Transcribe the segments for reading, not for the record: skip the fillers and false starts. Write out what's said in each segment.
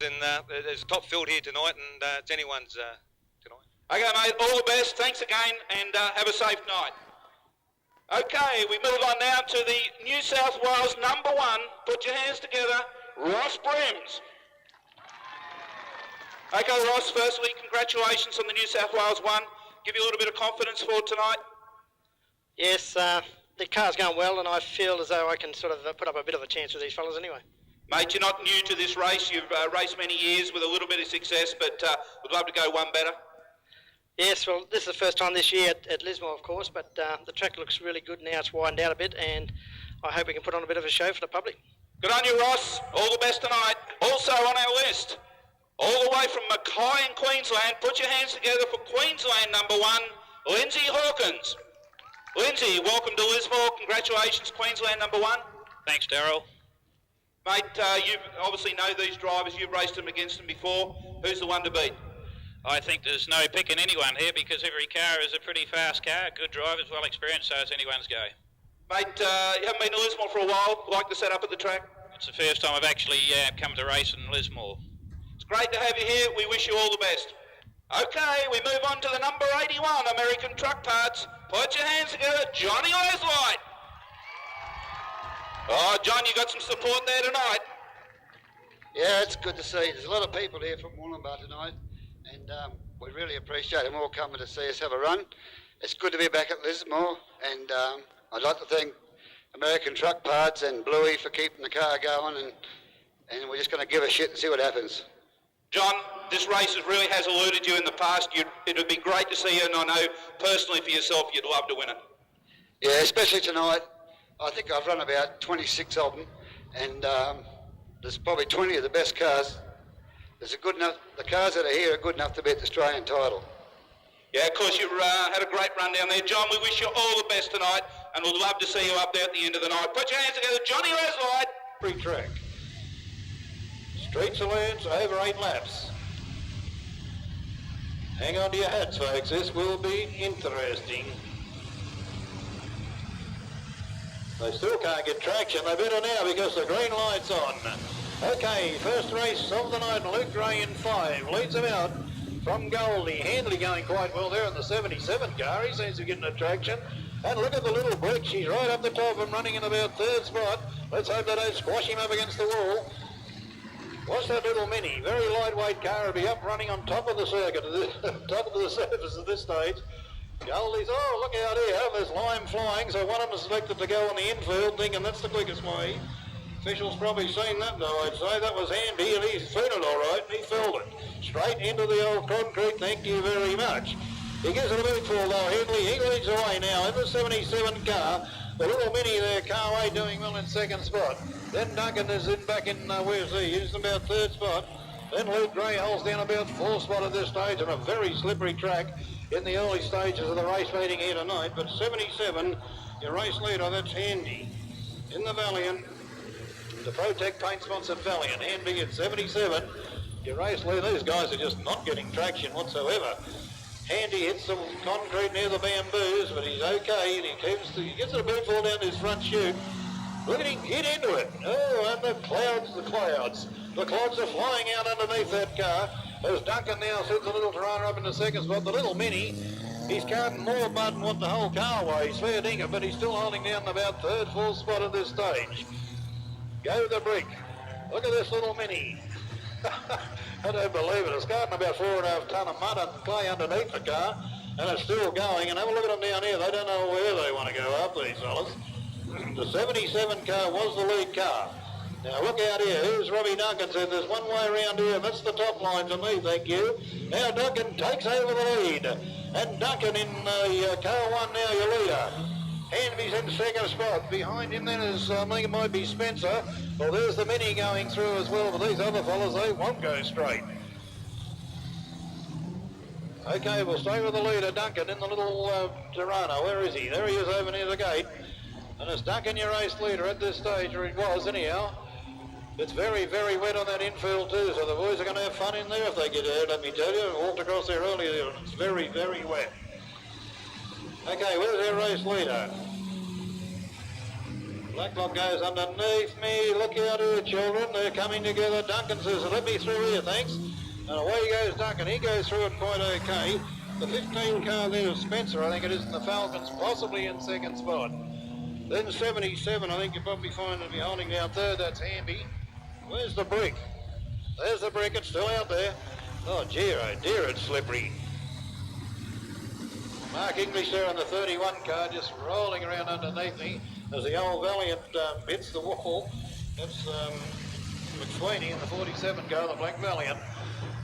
and there's a top field here tonight, and it's anyone's tonight. Okay, mate, all the best. Thanks again, and have a safe night. Okay, we move on now to the New South Wales number 1. Put your hands together, Ross Brims. Okay, Ross, firstly, congratulations on the New South Wales 1. Give you a little bit of confidence for tonight. Yes, the car's going well, and I feel as though I can sort of put up a bit of a chance with these fellas anyway. Mate, you're not new to this race. You've raced many years with a little bit of success, but would love to go one better. Yes, well, this is the first time this year at Lismore, of course, but the track looks really good now. It's widened out a bit, and I hope we can put on a bit of a show for the public. Good on you, Ross. All the best tonight. Also on our list, all the way from Mackay in Queensland, put your hands together for Queensland number 1, Lindsay Hawkins. Lindsay, welcome to Lismore. Congratulations, Queensland number 1. Thanks, Daryl. Mate, you obviously know these drivers. You've raced them against them before. Who's the one to beat? I think there's no picking anyone here because every car is a pretty fast car. Good drivers, well experienced, so it's anyone's go. Mate, you haven't been to Lismore for a while. Like the setup at the track? It's the first time I've actually come to race in Lismore. It's great to have you here. We wish you all the best. Okay, we move on to the number 81, American Truck Parts. Put your hands together, Johnny Oslight. Oh, John, you got some support there tonight. Yeah, it's good to see. There's a lot of people here from Wollongbar tonight, and we really appreciate them all coming to see us have a run. It's good to be back at Lismore, and I'd like to thank American Truck Parts and Bluey for keeping the car going, and we're just going to give a shit and see what happens. John, this race really has eluded you in the past. It would be great to see you, and I know personally for yourself you'd love to win it. Yeah, especially tonight. I think I've run about 26 of them, and there's probably 20 of the best cars. The cars that are here are good enough to beat the Australian title. Yeah, of course, you've had a great run down there. John, we wish you all the best tonight, and we'd love to see you up there at the end of the night. Put your hands together, Johnny Oslight. Free track. Straight saloons, over 8 laps. Hang on to your hats, folks. This will be interesting. They still can't get traction. They better now because the green light's on. Okay, first race of the night. Luke Gray in 5 leads them out from Goldie. Handley going quite well there in the 77 car. He seems to be getting a traction. And look at the little brick. She's right up the top and running in about 3rd spot. Let's hope they don't squash him up against the wall. Watch that little Mini, very lightweight car, will be up running on top of the circuit, top of the surface at this stage. Goldie's, oh, look out here, there's lime flying, so one of them is selected to go on the infield, thinking that's the quickest way. Officials probably seen that though, I'd say. That was handy, and he's seen it all right, and he filled it. Straight into the old concrete, thank you very much. He gives it a bit full though, Handley, he leads away now in the 77 car. The little Mini there, Carway doing well in 2nd spot. Then Duncan is back in, where's he? He's in about 3rd spot. Then Luke Gray holds down about 4th spot at this stage on a very slippery track in the early stages of the race meeting here tonight. But 77, your race leader, that's Handy. In the Valiant, the Protect paint sponsored Valiant. Handy at 77, your race leader. These guys are just not getting traction whatsoever. Handy hits the concrete near the bamboos, but he's okay, and he gets it a bit fall down his front chute. Look at him get into it. Oh, and the clouds. The clouds are flying out underneath that car. As Duncan now sends the little Tirana up in the 2nd spot. The little Mini, he's carrying more mud than what the whole car weighs. Fair dinkum, but he's still holding down about 3rd, 4th spot at this stage. Go the brick. Look at this little Mini. I don't believe it. It's carting about 4.5 tonne of mud and clay underneath the car, and it's still going. And have a look at them down here. They don't know where they want to go up, these fellas. The 77 car was the lead car. Now look out here. Here's Robbie Duncan said there's one way around here. That's the top line to me, thank you. Now Duncan takes over the lead. And Duncan in car 1 now, your leader. Hanby's in 2nd spot. Behind him then is, I think it might be Spencer. Well, there's the Mini going through as well, but these other fellas, they won't go straight. Okay, we'll stay with the leader, Duncan, in the little Tirana. Where is he? There he is over near the gate. And it's Duncan, your race leader at this stage, or it was anyhow. It's very, very wet on that infield too, so the boys are going to have fun in there if they get out, let me tell you. I walked across there earlier, and it's very, very wet. Okay, where's our race leader? Blacklock goes underneath me. Look out here, children. They're coming together. Duncan says, let me through here, thanks. And away goes Duncan. He goes through it quite okay. The 15 car there of Spencer, I think it is, in the Falcons, possibly in second spot. Then 77, I think you'll probably find it'll be holding down third. That's Hamby. Where's the brick? There's the brick. It's still out there. Oh, dear, it's slippery. Mark English there on the 31 car, just rolling around underneath me as the old Valiant hits the wall. That's McSweeney in the 47 car, the Black Valiant.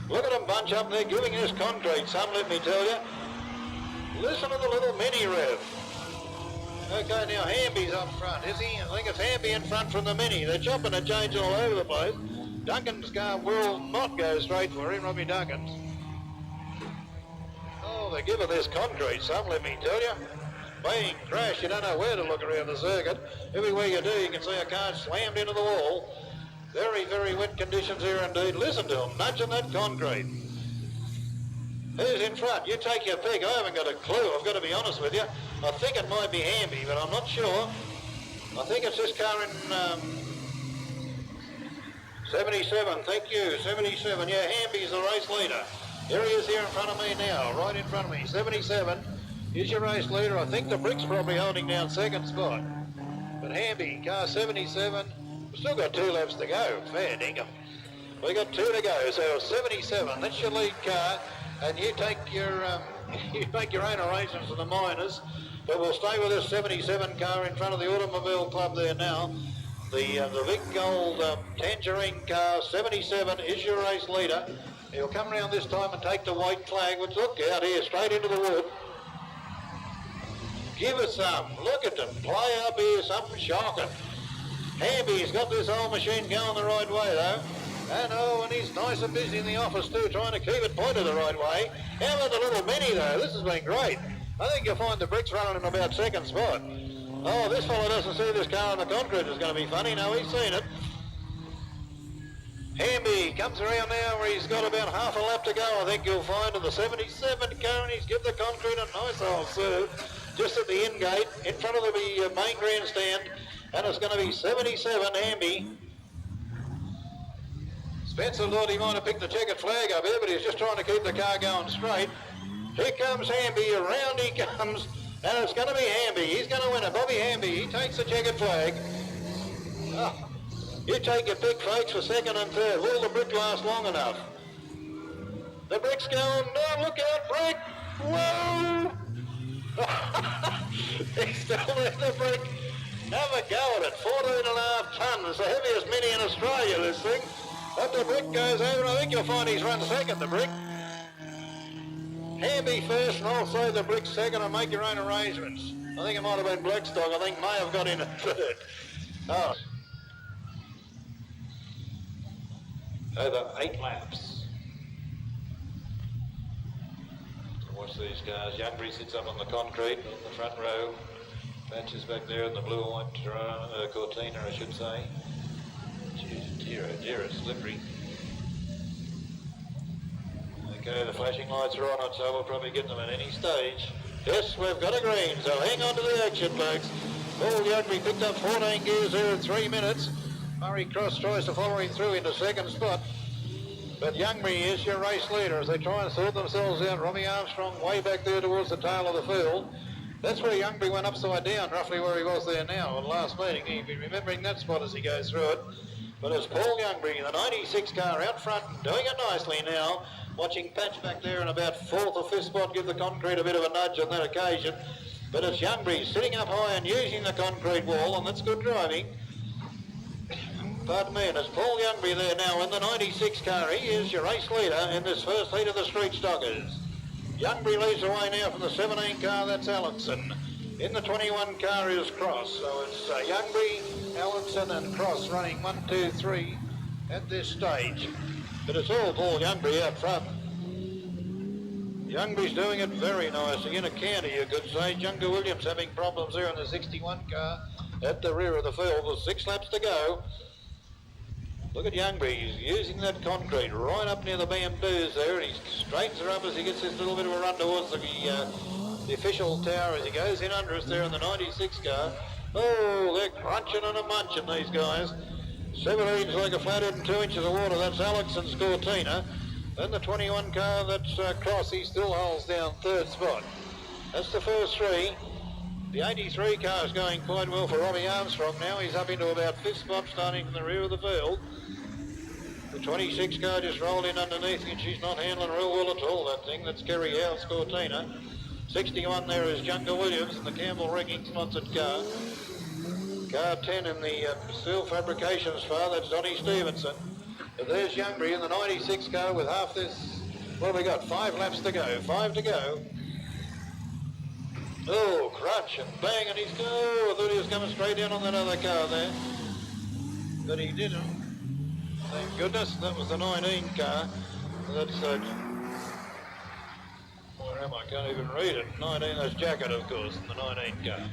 Look at them bunch up there giving us concrete, some, let me tell you. Listen to the little mini rev. Okay, now Hamby's up front, is he? I think it's Hamby in front from the mini. They're chopping and changing all over the place. Duncan's car will not go straight for him, Robbie Duncan's. Oh, they're giving this concrete some, let me tell you. Bang, crash, you don't know where to look around the circuit. Everywhere you do, you can see a car slammed into the wall. Very, very wet conditions here indeed. Listen to them, nudging that concrete. Who's in front? You take your pick. I haven't got a clue, I've got to be honest with you. I think it might be Hamby, but I'm not sure. I think it's this car in 77, thank you, 77. Yeah, Hamby's the race leader. Here he is here in front of me now, right in front of me. 77 is your race leader. I think the brick's probably holding down second spot. But Hamby, car 77, we've still got 2 laps to go. Fair dinkum. We got 2 to go, so 77, that's your lead car. And you take your you make your own arrangements for the minors, but we'll stay with this 77 car in front of the Automobile Club there now. The big gold tangerine car 77 is your race leader. He'll come around this time and take the white flag, which look out here straight into the wood. Give us some. Look at them play up here, something shocking. Hamby's got this old machine going the right way though. And he's nice and busy in the office too, trying to keep it pointed the right way. How about the little mini though? This has been great. I think you'll find the bricks running in about second spot. Oh, this fellow doesn't see this car on the concrete is going to be funny. No, he's seen it. Hamby comes around now where he's got about half a lap to go, I think you'll find, in the 77 car, and he's give the concrete a nice old serve just at the end gate in front of the main grandstand, and it's going to be 77 Hamby. Spencer thought he might have picked the checkered flag up here, but he's just trying to keep the car going straight. Here comes Hamby, around he comes, and it's going to be Hamby. He's going to win it. Bobby Hamby, he takes the checkered flag. Oh, you take your pick, folks, for second and third. Will the brick last long enough? The brick's going down. Look out, brick. Whoa! He's still in the brick. Have a go at it. 14.5 tons, the heaviest mini in Australia, this thing. But the brick goes over. I think you'll find he's run second, the brick. Hamby first, and I'll say the brick second, and make your own arrangements. I think it might have been Blackstock. I think may have got in at third. Oh. Over 8 laps. Watch these cars. Youngbury sits up on the concrete in the front row. Batches back there in the blue and white Cortina, I should say. Dear, oh dear, it's slippery. Okay, the flashing lights are on it, so we'll probably get them at any stage. Yes, we've got a green, so hang on to the action, folks. Paul Youngbury picked up 14 gears there in 3 minutes. Murray Cross tries to follow him through into second spot. But Youngbury is your race leader as they try and sort themselves out. Robbie Armstrong way back there towards the tail of the field. That's where Youngbury went upside down, roughly where he was there now at the last meeting. He'll be remembering that spot as he goes through it. But it's Paul Youngbury, the 96 car out front, doing it nicely now. Watching Patch back there in about 4th or 5th spot give the concrete a bit of a nudge on that occasion. But it's Youngbury sitting up high and using the concrete wall, and that's good driving. Pardon me, and it's Paul Youngbury there now in the 96 car. He is your race leader in this first heat of the Street Stockers. Youngbury leads away now from the 17 car, that's Allenson. In the 21 car is Cross, so it's Youngbury, Allenson and Cross running 1, 2, 3 at this stage. But it's all Paul Youngbury out front. Youngbury's doing it very nicely. In a canter, you could say. Junker Williams having problems there in the 61 car at the rear of the field with 6 laps to go. Look at Youngbury, he's using that concrete right up near the bamboos there, and he straightens her up as he gets this little bit of a run towards the official tower as he goes in under us there in the 96 car. Oh, they're crunching and a munching, these guys. 17's like a flathead and 2 inches of water. That's Alexon's Cortina. Then the 21 car, that's Crossy, still holds down 3rd spot. That's the first 3. The 83 car is going quite well for Robbie Armstrong now. He's up into about 5th spot, starting from the rear of the field. The 26 car just rolled in underneath, and she's not handling real well at all, that thing. That's Kerry Howell's Cortina. 61 there is Junker Williams, and the Campbell Rigging sponsored car. Car 10 in the Steel Fabrications car, that's Donnie Stevenson. But there's Youngbury in the 96 car with half this. What have we got? 5 laps to go. 5 to go. Oh, crunch and bang, and he's go. I thought he was coming straight down on that other car there. But he didn't. Thank goodness. That was the 19 car. That's where am I? Can't even read it. 19, that's Jacket, of course, in the 19 car.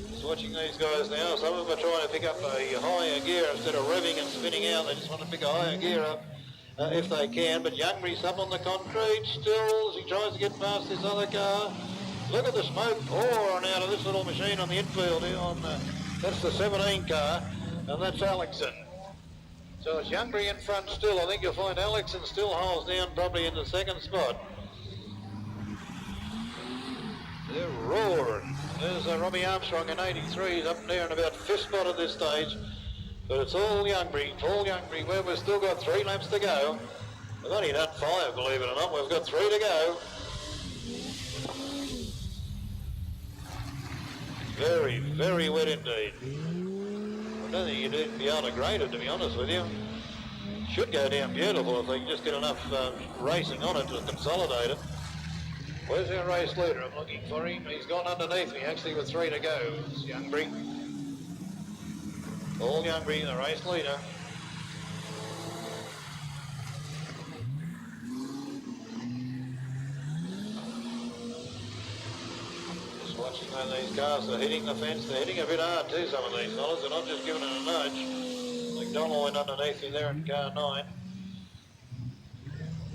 Just watching these guys now. Some of them are trying to pick up a higher gear instead of revving and spinning out. They just want to pick a higher gear up if they can. But Youngbury's up on the concrete still as he tries to get past this other car. Look at the smoke pouring out of this little machine on the infield here. That's the 17 car, and that's Alexon. So it's Youngbury in front still. I think you'll find Alexon still holds down probably in the 2nd spot. They're roaring. There's Robbie Armstrong in 83. He's up there in about 5th spot at this stage. But it's all Youngbury, where we've still got 3 laps to go. We've only done 5, believe it or not. We've got 3 to go. Very, very wet indeed. I don't think you'd be able to grade it, to be honest with you. Should go down beautiful if they can just get enough racing on it to consolidate it. Where's our race leader? I'm looking for him. He's gone underneath me, actually, with 3 to go. It's Youngbury. All Youngbury, the race leader. Just watching how these cars are hitting the fence. They're hitting a bit hard too, some of these fellas. They're not just giving it a nudge. McDonald went underneath me there in car 9.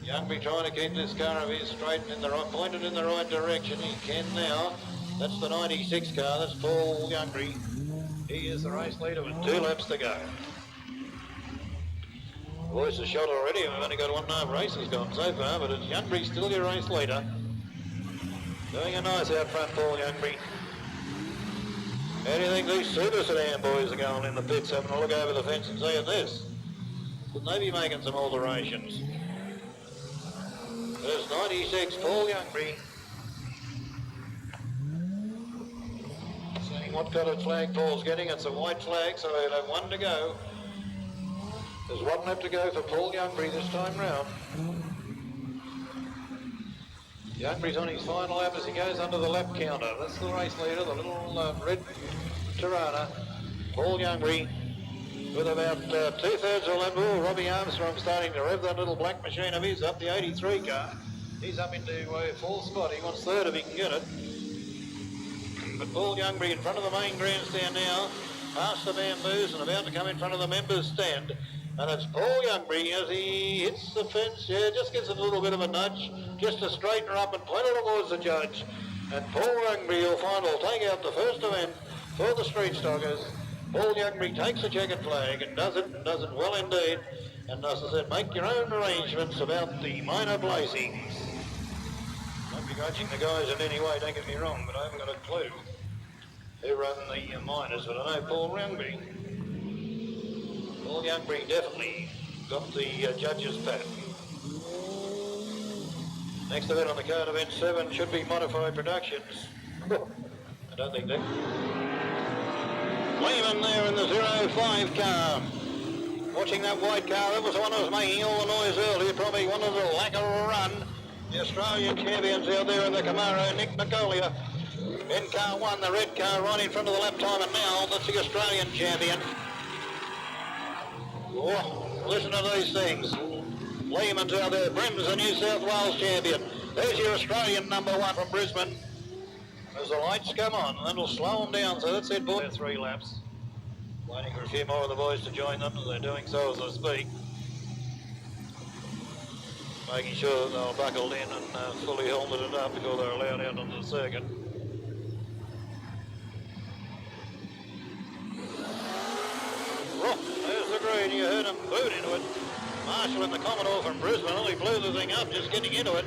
Youngbury trying to keep this car of his straight and pointed in the right direction. He can now. That's the 96 car. That's Paul Youngbury. He is the race leader with 2 laps to go. Voice is shot already. We've only got 1.5 races gone so far, but it's Youngbury still your race leader. Doing a nice out front, Paul Youngbury. How do you think these Super Sedan boys are going in the pits, having a look over the fence and seeing this? Couldn't they be making some alterations? There's 96, Paul Youngbury. Seeing what colour flag Paul's getting. It's a white flag, so he'll have 1 to go. There's 1 left to go for Paul Youngbury this time round. Youngbury's on his final lap as he goes under the lap counter. That's the race leader, the little red Tirana. Paul Youngbury with about 2/3 of the lap. Oh, Robbie Armstrong starting to rev that little black machine of his up, the 83 car. He's up into 4th spot. He wants 3rd if he can get it. But Paul Youngbury in front of the main grandstand now, past the bamboos and about to come in front of the members' stand. And it's Paul Youngbury as he hits the fence. Yeah, just gets a little bit of a nudge, just to straighten her up and point her towards the judge. And Paul Youngbury, you'll find, will take out the first event for the Street Stockers. Paul Youngbury takes a checkered flag and does it well indeed. And as I said, make your own arrangements about the minor placings. Don't begrudging the guys in any way, don't get me wrong, but I haven't got a clue who run the minors, but I know Paul Youngbury. Paul Youngbury definitely got the judges' pat. Next event on the card, event 7, should be Modified Productions. I don't think that. Lehman there in the 05 car. Watching that white car, that was the one that was making all the noise earlier, probably one of the lack of a run. The Australian champions out there in the Camaro, Nick McGolia. In car 1, the red car right in front of the lap time, and now that's the Australian champion. Oh, listen to these things. Lehman's out there. Brim's the New South Wales champion. There's your Australian number 1 from Brisbane. As the lights come on, and it'll slow them down. So that's it, boys. 3 laps. Waiting for a few more of the boys to join them, and they're doing so as I speak. Making sure that they're buckled in and fully helmeted up before they're allowed out onto the circuit. and you heard him boot into it. Marshall and the Commodore from Brisbane only blew the thing up just getting into it.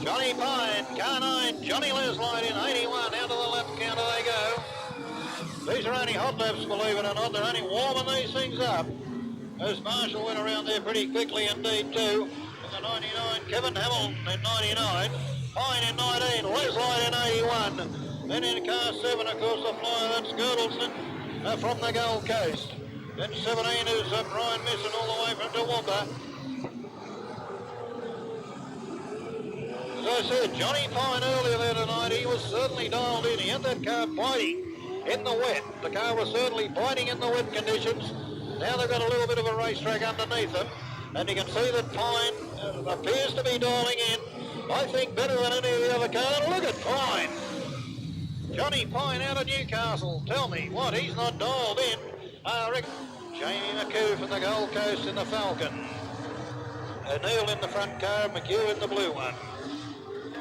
Johnny Pine, car 9, Johnny Leslie in 81, out to the lap counter they go. These are only hot laps, believe it or not, they're only warming these things up. As Marshall went around there pretty quickly indeed too. In the 99, Kevin Hamilton in 99, Pine in 19, Leslie in 81. Then in car 7, of course, the flyer, that's Girdleston from the Gold Coast. Then 17 is Brian Misson all the way from Toowoomba. As I said, Johnny Pine earlier there tonight, he was certainly dialed in. He had that car biting in the wet. The car was certainly biting in the wet conditions. Now they've got a little bit of a racetrack underneath them, and you can see that Pine appears to be dialing in, I think, better than any of the other cars. Look at Pine. Johnny Pine out of Newcastle. Tell me what, he's not dialed in. Jamie McHugh from the Gold Coast in the Falcon. O'Neill in the front car, McHugh in the blue one.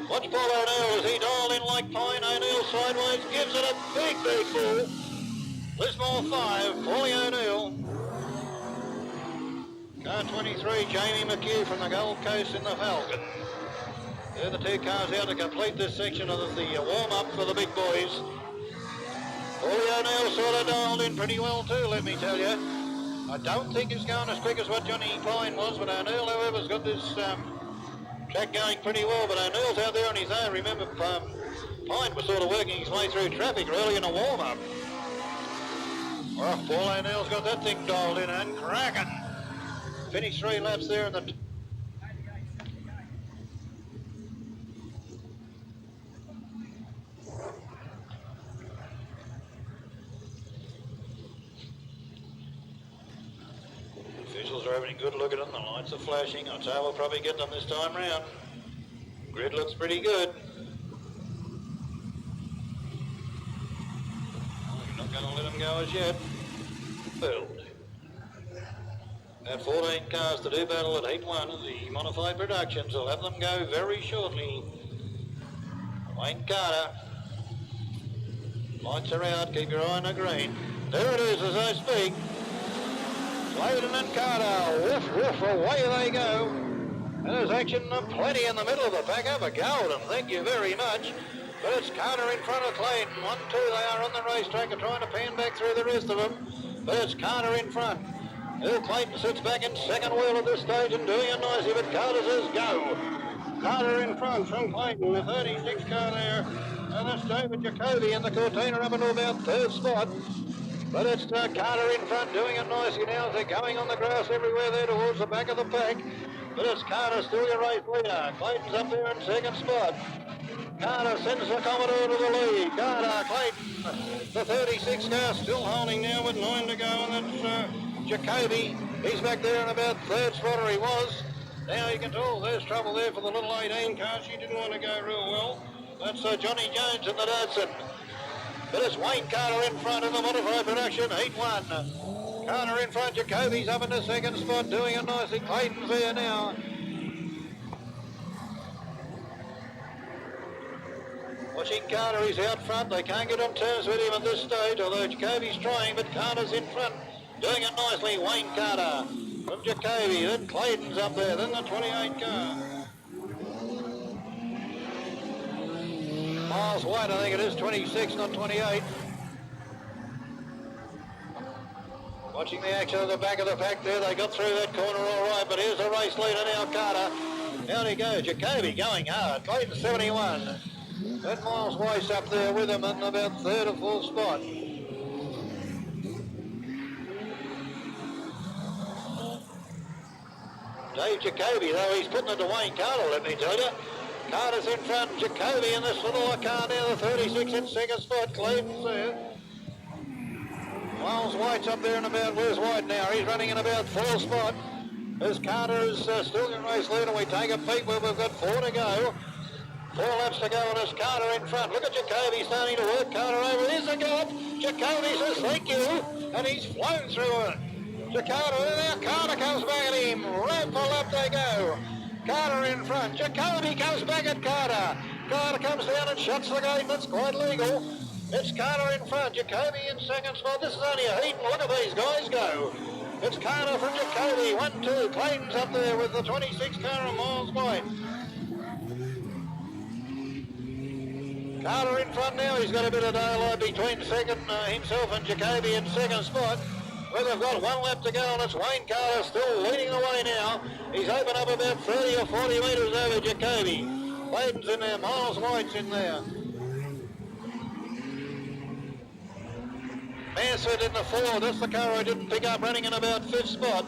Watch Paul O'Neill as he dialed in like Pine. O'Neill sideways, gives it a big bull. Lismore 5, Paulie O'Neill. Car 23, Jamie McHugh from the Gold Coast in the Falcon. They're the two cars out to complete this section of the warm-up for the big boys. Paulie O'Neill sort of dialed in pretty well too, let me tell you. I don't think he's going as quick as what Johnny Pine was, but O'Neill, however, has got this track going pretty well. But O'Neill's out there on his own. Remember, Pine was sort of working his way through traffic really in a warm-up. Well, Paul O'Neill's got that thing dialed in and cracking. Finished 3 laps there in the... Officials are having a good look at them. The lights are flashing. I'd say we'll probably get them this time round. Grid looks pretty good. We're not going to let them go as yet. Build. About 14 cars to do battle at Heat 1 of the modified productions. We'll have them go very shortly. Wayne Carter. Lights are out. Keep your eye on the green. There it is as I speak. Clayton and Carter, woof, woof, away they go. And there's action plenty in the middle of the pack. Have a go at them, thank you very much. But it's Carter in front of Clayton. 1, 2, they are on the racetrack and trying to pan back through the rest of them. But it's Carter in front. Clayton sits back in second wheel at this stage and doing it nicely, but Carter says go. Carter in front from Clayton, the 36 car there. And that's David Jacoby in the Cortina up into about 3rd spot. But it's Carter in front doing it nicely now as they're going on the grass everywhere there towards the back of the pack. But it's Carter still your race leader. Clayton's up there in 2nd spot. Carter sends the Commodore to the lead. Carter, Clayton, the 36 car still holding now with 9 to go, and that's Jacoby. He's back there in about 3rd spot, or he was. Now you can tell there's trouble there for the little 18 car. She didn't want to go real well. That's Johnny Jones in the Datsun. But it's Wayne Carter in front in the modified production, Heat 1. Carter in front, Jacoby's up in the 2nd spot, doing it nicely. Clayton's there now. Watching Carter, he's out front. They can't get on terms with him at this stage, although Jacoby's trying, but Carter's in front, doing it nicely. Wayne Carter from Jacoby, then Clayton's up there, then the 28 car. Miles White, I think it is, 26, not 28. Watching the action at the back of the pack there, they got through that corner all right, but here's the race leader now, Carter. Down he goes, Jacoby going hard, Clayton 71. Then Miles White's up there with him in about 3rd or 4th spot. Dave Jacoby, though, he's putting it to Wayne Carter, let me tell you. Carter's in front, Jacoby in this little car now, the 36 in 2nd spot, Clayton's there. Miles White's up there in about, where's White now? He's running in about 4th spot. As Carter is still in race leader, we take a peek where we've got 4 to go. 4 laps to go and it's Carter in front. Look at Jacoby starting to work Carter over. Here's the gallop. Jacoby says thank you, and he's flown through it. Jacoby, now Carter comes back at him. Lap for lap they go. Carter in front. Jacoby comes back at Carter. Carter comes down and shuts the gate. That's quite legal. It's Carter in front, Jacoby in second spot. This is only a heat, and look at these guys go. It's Carter from Jacoby, 1-2. Clayton's up there with the 26 car a miles wide. Carter in front now, he's got a bit of daylight between second, himself and Jacoby in second spot. Well, they've got 1 lap to go, and it's Wayne Carter still leading the way now. He's opened up about 30 or 40 metres over Jacoby. Clayton's in there, Miles White's in there. Mansford in the 4, that's the car I didn't pick up, running in about 5th spot.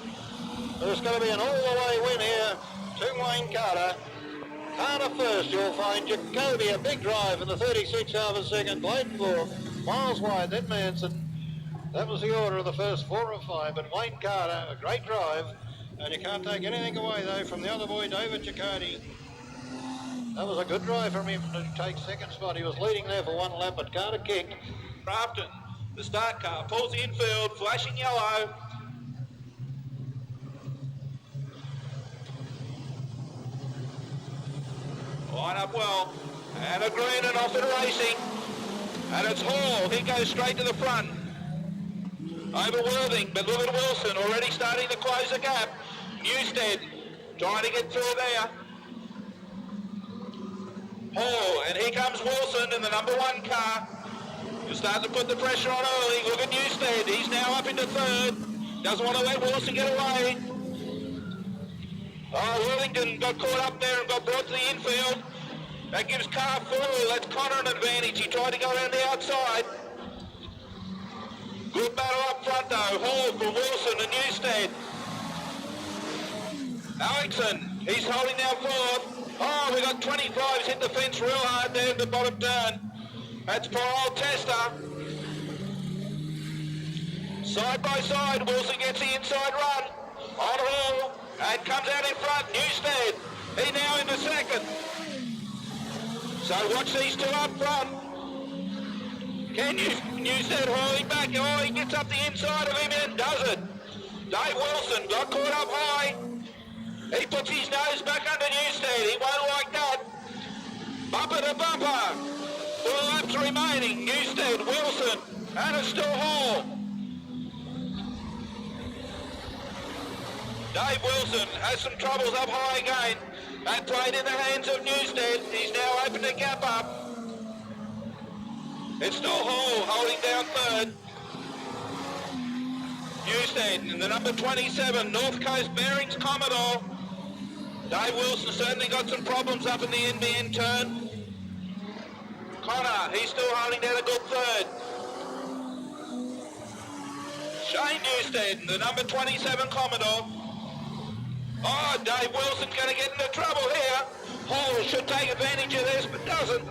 There's going to be an all-the-way win here to Wayne Carter. Carter first, you'll find Jacoby, a big drive in the 36 half a second. Clayton 4th, Miles White, then Manson. That was the order of the first 4 or 5, but Wayne Carter, a great drive. And you can't take anything away, though, from the other boy, David Ciccone. That was a good drive from him to take second spot. He was leading there for 1 lap, but Carter kicked. Crafton, the start car, pulls the infield, flashing yellow. Line up well, and a green and off and racing. And it's Hall, he goes straight to the front. Over Worthing, but look at Wilson, already starting to close the gap. Newstead, trying to get through there. Hall, and here comes Wilson in the number 1 car. He'll start to put the pressure on early. Look at Newstead, he's now up into 3rd. Doesn't want to let Wilson get away. Oh, Worthington got caught up there and got brought to the infield. That gives car 4, that's Connor an advantage. He tried to go around the outside. Good battle up front though, Hall for Wilson and Newstead. Alexson, he's holding down 4th. Oh, we got 25, he's hit the fence real hard there in the bottom turn. That's poor old Tester. Side by side, Wilson gets the inside run. On Hall, and comes out in front, Newstead. He now into 2nd. So watch these 2 up front. Can Newstead hauling back? Oh, he gets up the inside of him and does it. Dave Wilson got caught up high. He puts his nose back under Newstead. He won't like that. Bumper to bumper. 4 laps remaining. Newstead, Wilson, and it's still Hall. Dave Wilson has some troubles up high again. That played in the hands of Newstead. He's now opened a gap up. It's still Hall holding down 3rd. Newstead in the number 27, North Coast Bearings Commodore. Dave Wilson certainly got some problems up in the NBN turn. Connor, he's still holding down a good 3rd. Shane Newstead in the number 27 Commodore. Oh, Dave Wilson's going to get into trouble here. Hall should take advantage of this, but doesn't.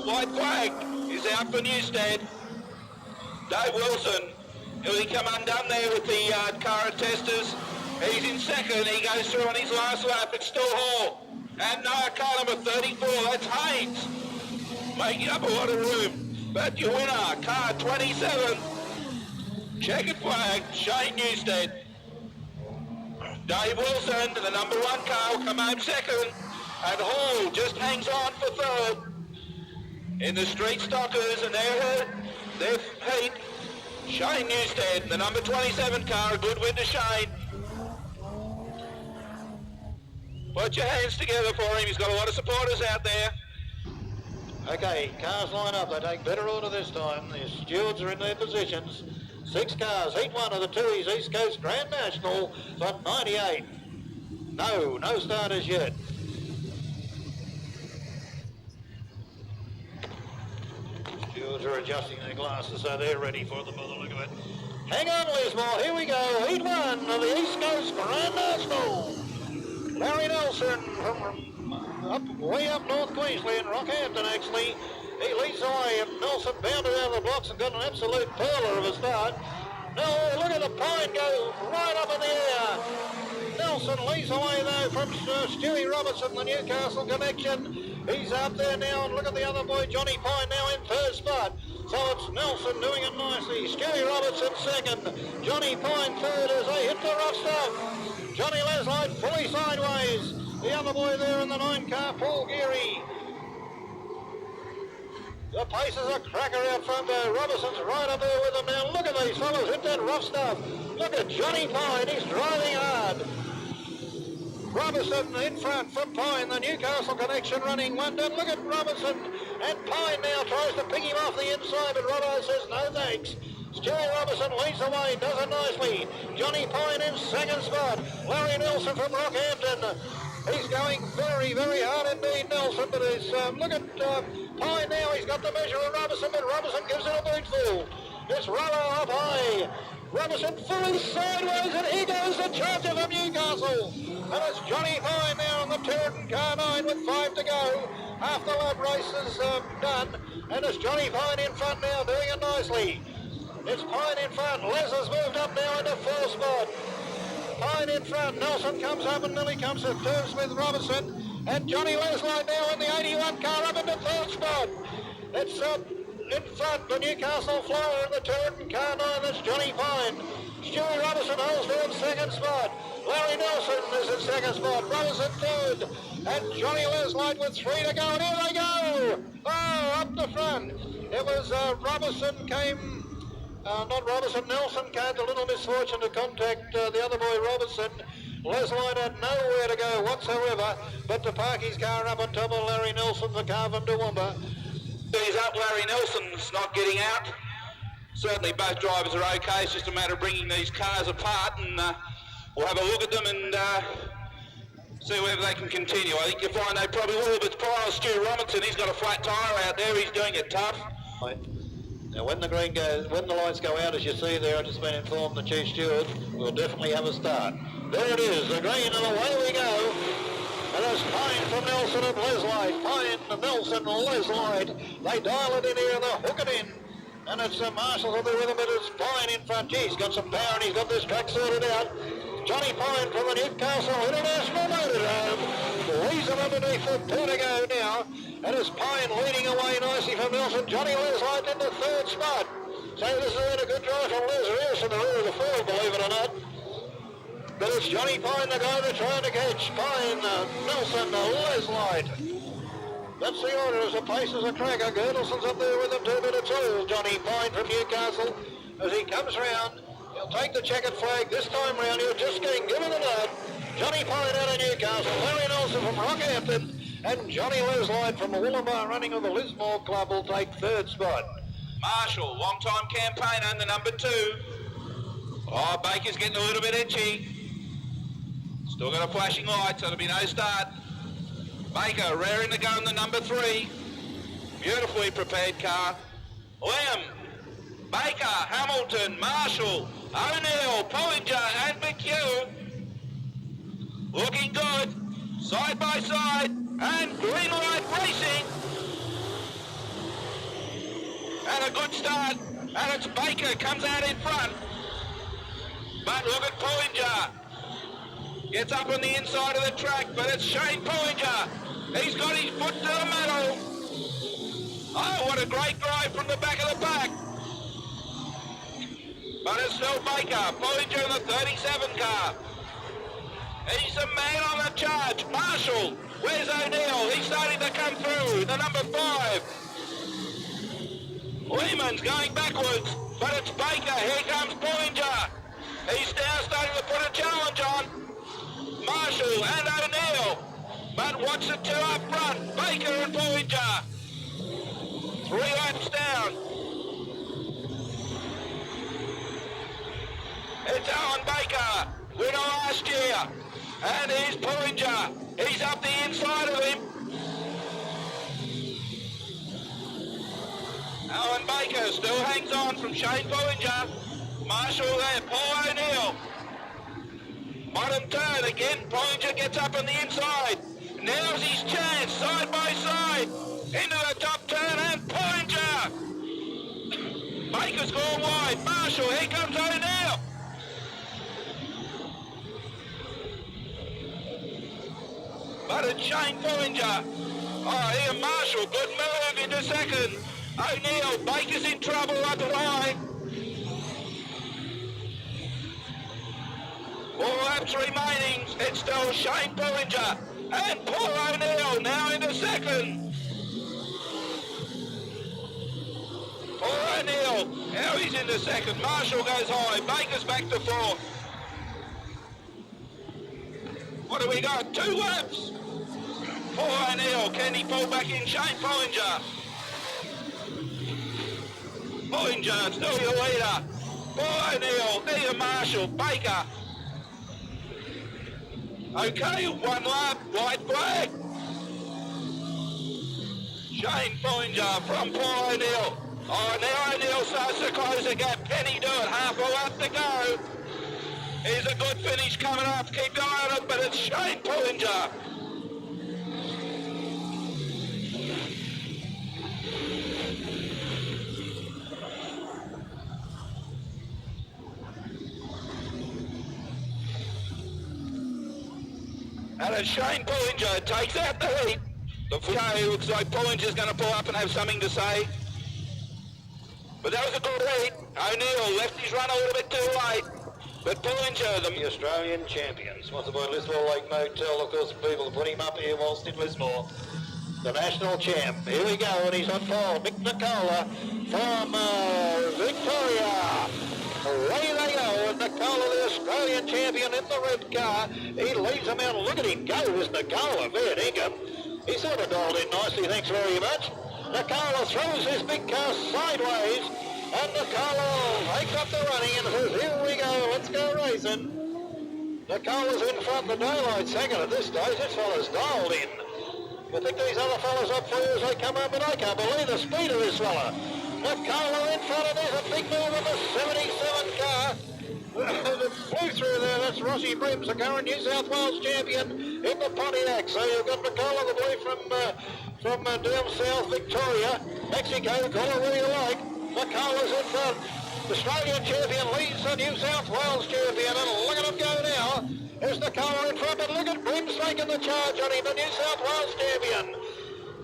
White flag is out for Newstead. Dave Wilson, will he come undone there with the car testers? He's in 2nd, he goes through on his last lap. It's still Hall. And no, car number 34, that's Haynes. Making up a lot of room. But your winner, car 27, checkered flag, Shane Newstead. Dave Wilson, the number 1 car, will come home 2nd. And Hall just hangs on for 3rd. In the street stockers and their heat, Shane Newstead, the number 27 car, a good win to Shane. Put your hands together for him, he's got a lot of supporters out there. Okay, cars line up, they take better order this time. The stewards are in their positions. 6 cars, heat 1 of the Tooheys East Coast Grand National on 98. No starters yet. Stewards are adjusting their glasses so they're ready for them by the look of it. Hang on, Lismore, here we go. Heat 1 of the East Coast Grand National. Larry Nelson from way up North Queensland, Rockhampton actually. He leads away and Nelson bounded out of the blocks and got an absolute perler of a start. No, look at the pine go right up in the air. Nelson leads away though from Stewie Robertson, the Newcastle connection. He's up there now and look at the other boy, Johnny Pine, now in 3rd spot. So it's Nelson doing it nicely. Stewie Robertson 2nd. Johnny Pine 3rd as they hit the rough stuff. Johnny Leslight fully sideways. The other boy there in the 9 car, Paul Geary. The pace is a cracker out front there. Robertson's right up there with them now. Look at these fellows, hit that rough stuff. Look at Johnny Pine, he's driving hard. Robertson in front from Pine, the Newcastle connection running one down. Look at Robertson, and Pine now tries to pick him off the inside, but Robbo says no thanks. Stuart Robertson leads the way, does it nicely. Johnny Pine in second spot. Larry Nelson from Rockhampton. He's going very, very hard indeed, Nelson, but it's, look at Pine now. He's got the measure of Robertson, but Robertson gives it a bootful. It's Robbo up high. Robertson fully sideways, and here goes the charger from Newcastle. And it's Johnny Pine now on the Turretin car 9 with 5 to go. Half the lap race is done, and it's Johnny Pine in front now, doing it nicely. It's Pine in front. Les has moved up now into 4th spot. Pine in front. Nelson comes up and nearly comes to terms with Robertson. And Johnny Leslie now in the 81 car up into 3rd spot. It's in front, the Newcastle Flyer in the Turretin car 9. That's Johnny Pine. Stuart Robertson holds down 2nd spot. Larry Nelson is in 2nd spot. Robertson 3rd. And Johnny Leslie with 3 to go. And here they go. Oh, up the front. It was Robertson came... not Robertson, Nelson had a little misfortune to contact the other boy, Robertson. Leslie had nowhere to go whatsoever but to park his car up on top of Larry Nelson, the car from Toowoomba. He's up, Larry Nelson's not getting out. Certainly both drivers are okay, it's just a matter of bringing these cars apart, and we'll have a look at them and see whether they can continue. I think you'll find they probably will, but Pyle Stu Robinson, he's got a flat tyre out there, he's doing it tough. Now when the green goes, when the lights go out, as you see there, I've just been informed the Chief Steward, we'll definitely have a start. There it is, the green, and away we go. And there's Pine from Nelson and Leslie. Pine, Nelson, Leslie. They dial it in here and they hook it in. And it's Marshall's up there with him, but it's Pine in front. Gee, he's got some power and he's got this track sorted out. Johnny Pine from the Newcastle International Motorhome. Leads him underneath for 2 to go now. And it's Pine leading away nicely from Nelson. Johnny Leslie in the 3rd spot. So this has been a good drive from Les Rears in the rear of the field, believe it or not. But it's Johnny Pine, the guy they're trying to catch. Pine, Nelson, Leslie. That's the order as the pace is a cracker. Girdleson's up there with him too, but it's all Johnny Pine from Newcastle. As he comes round, he'll take the checkered flag. This time round, he'll just give it a nod. Johnny Pine out of Newcastle. Larry Nelson from Rockhampton. And Johnny Leslie from the Wollongbar running of the Lismore Club will take 3rd spot. Marshall, long-time campaigner, the number 2. Oh, Baker's getting a little bit itchy. Still got a flashing light, so there'll be no start. Baker raring to go in the number 3. Beautifully prepared car. Lamb, Baker, Hamilton, Marshall, O'Neill, Pollinger and McHugh. Looking good. Side by side. And green light racing. And a good start. And it's Baker comes out in front. But look at Pollinger. Gets up on the inside of the track, but it's Shane Pollinger. He's got his foot to the metal. Oh, what a great drive from the back of the pack. But it's still Baker. Pollinger in the 37 car. He's the man on the charge. Marshall. Where's O'Neill? He's starting to come through. The number 5. Lehman's going backwards, but it's Baker. Here comes Pollinger. He's now starting to put a challenge on. Marshall and O'Neill. But watch the 2 up front. Baker and Pollinger. 3 laps down. It's Alan Baker. Winner last year. And here's Pollinger. He's up the inside of him. Alan Baker still hangs on from Shane Pollinger. Marshall there, Paul O'Neill. Bottom turn again, Pollinger gets up on the inside. Now's his chance, side by side. Into the top turn and Pollinger. Baker's gone wide. Marshall, here comes O'Neill. But it's Shane Pollinger. Oh, here Marshall, good move into second. O'Neill, Baker's in trouble up the line. 4 laps remaining. It's still Shane Bollinger and Paul O'Neill now into second. Paul O'Neill, now he's into second. Marshall goes high. Baker's back to 4th. What do we got? 2 laps. Paul O'Neill, can he pull back in? Shane Bollinger. Bollinger, still your leader. Paul O'Neill, Neither Marshall, Baker. Okay, 1 lap, white flag. Shane Bollinger from Paul O'Neill. Oh, now O'Neill starts to close the gap. Can he do it? Half a lap to go. Here's a good finish coming up. Keep an eye on it, but it's Shane Bollinger. And it's Shane Bollinger takes out the heat. Okay, looks like Bollinger's going to pull up and have something to say. But that was a good heat. O'Neill left his run a little bit too late. But Bollinger, the Australian champion, sponsored by Lismore Lake Motel. Of course, people put him up here whilst in Lismore. The national champ. Here we go, and he's on pole. Mick Nicola from Victoria. Away they go, and Nicola, the Australian champion, in the red car. He leads them out. Look at him go, this Nicola, fair dinkum. He sort of dialed in nicely, thanks very much. Nicola throws his big car sideways, and Nicola takes up the running and says, here we go, let's go racing. Nicola's in front, the daylight second at this stage. This fella's dialed in. You pick these other fellas up for you as they come up, but I can't believe the speed of this fella. Nicola in front, and there's a big move in the 77 car. It flew through there. That's Rossi Brims, the current New South Wales champion in the Pontiac. So you've got Nicola, the boy from down south Victoria, Mexico, call it where you like. Nicola's in front. The Australian champion leads the New South Wales champion, and look at him go now. There's Nicola in front, but look at Brims making the charge on him, the New South Wales champion.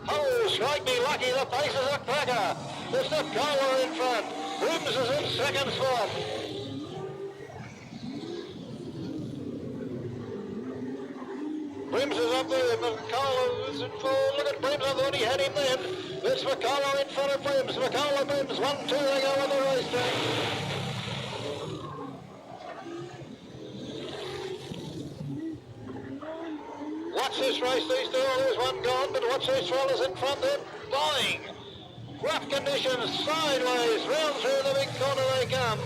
Oh, strike me lucky, the pace is a cracker. There's Nicola in front. Brims is in second spot. Brims is up there, Nicola is in fourth. Look at Brims, I thought he had him then. There's Nicola in front of Brims. Nicola, Brims, 1-2, they go on the racetrack. Watch this race, these two, there's one gone, but watch these fellas in front, they're flying. Rough conditions, sideways, round through the big corner they come.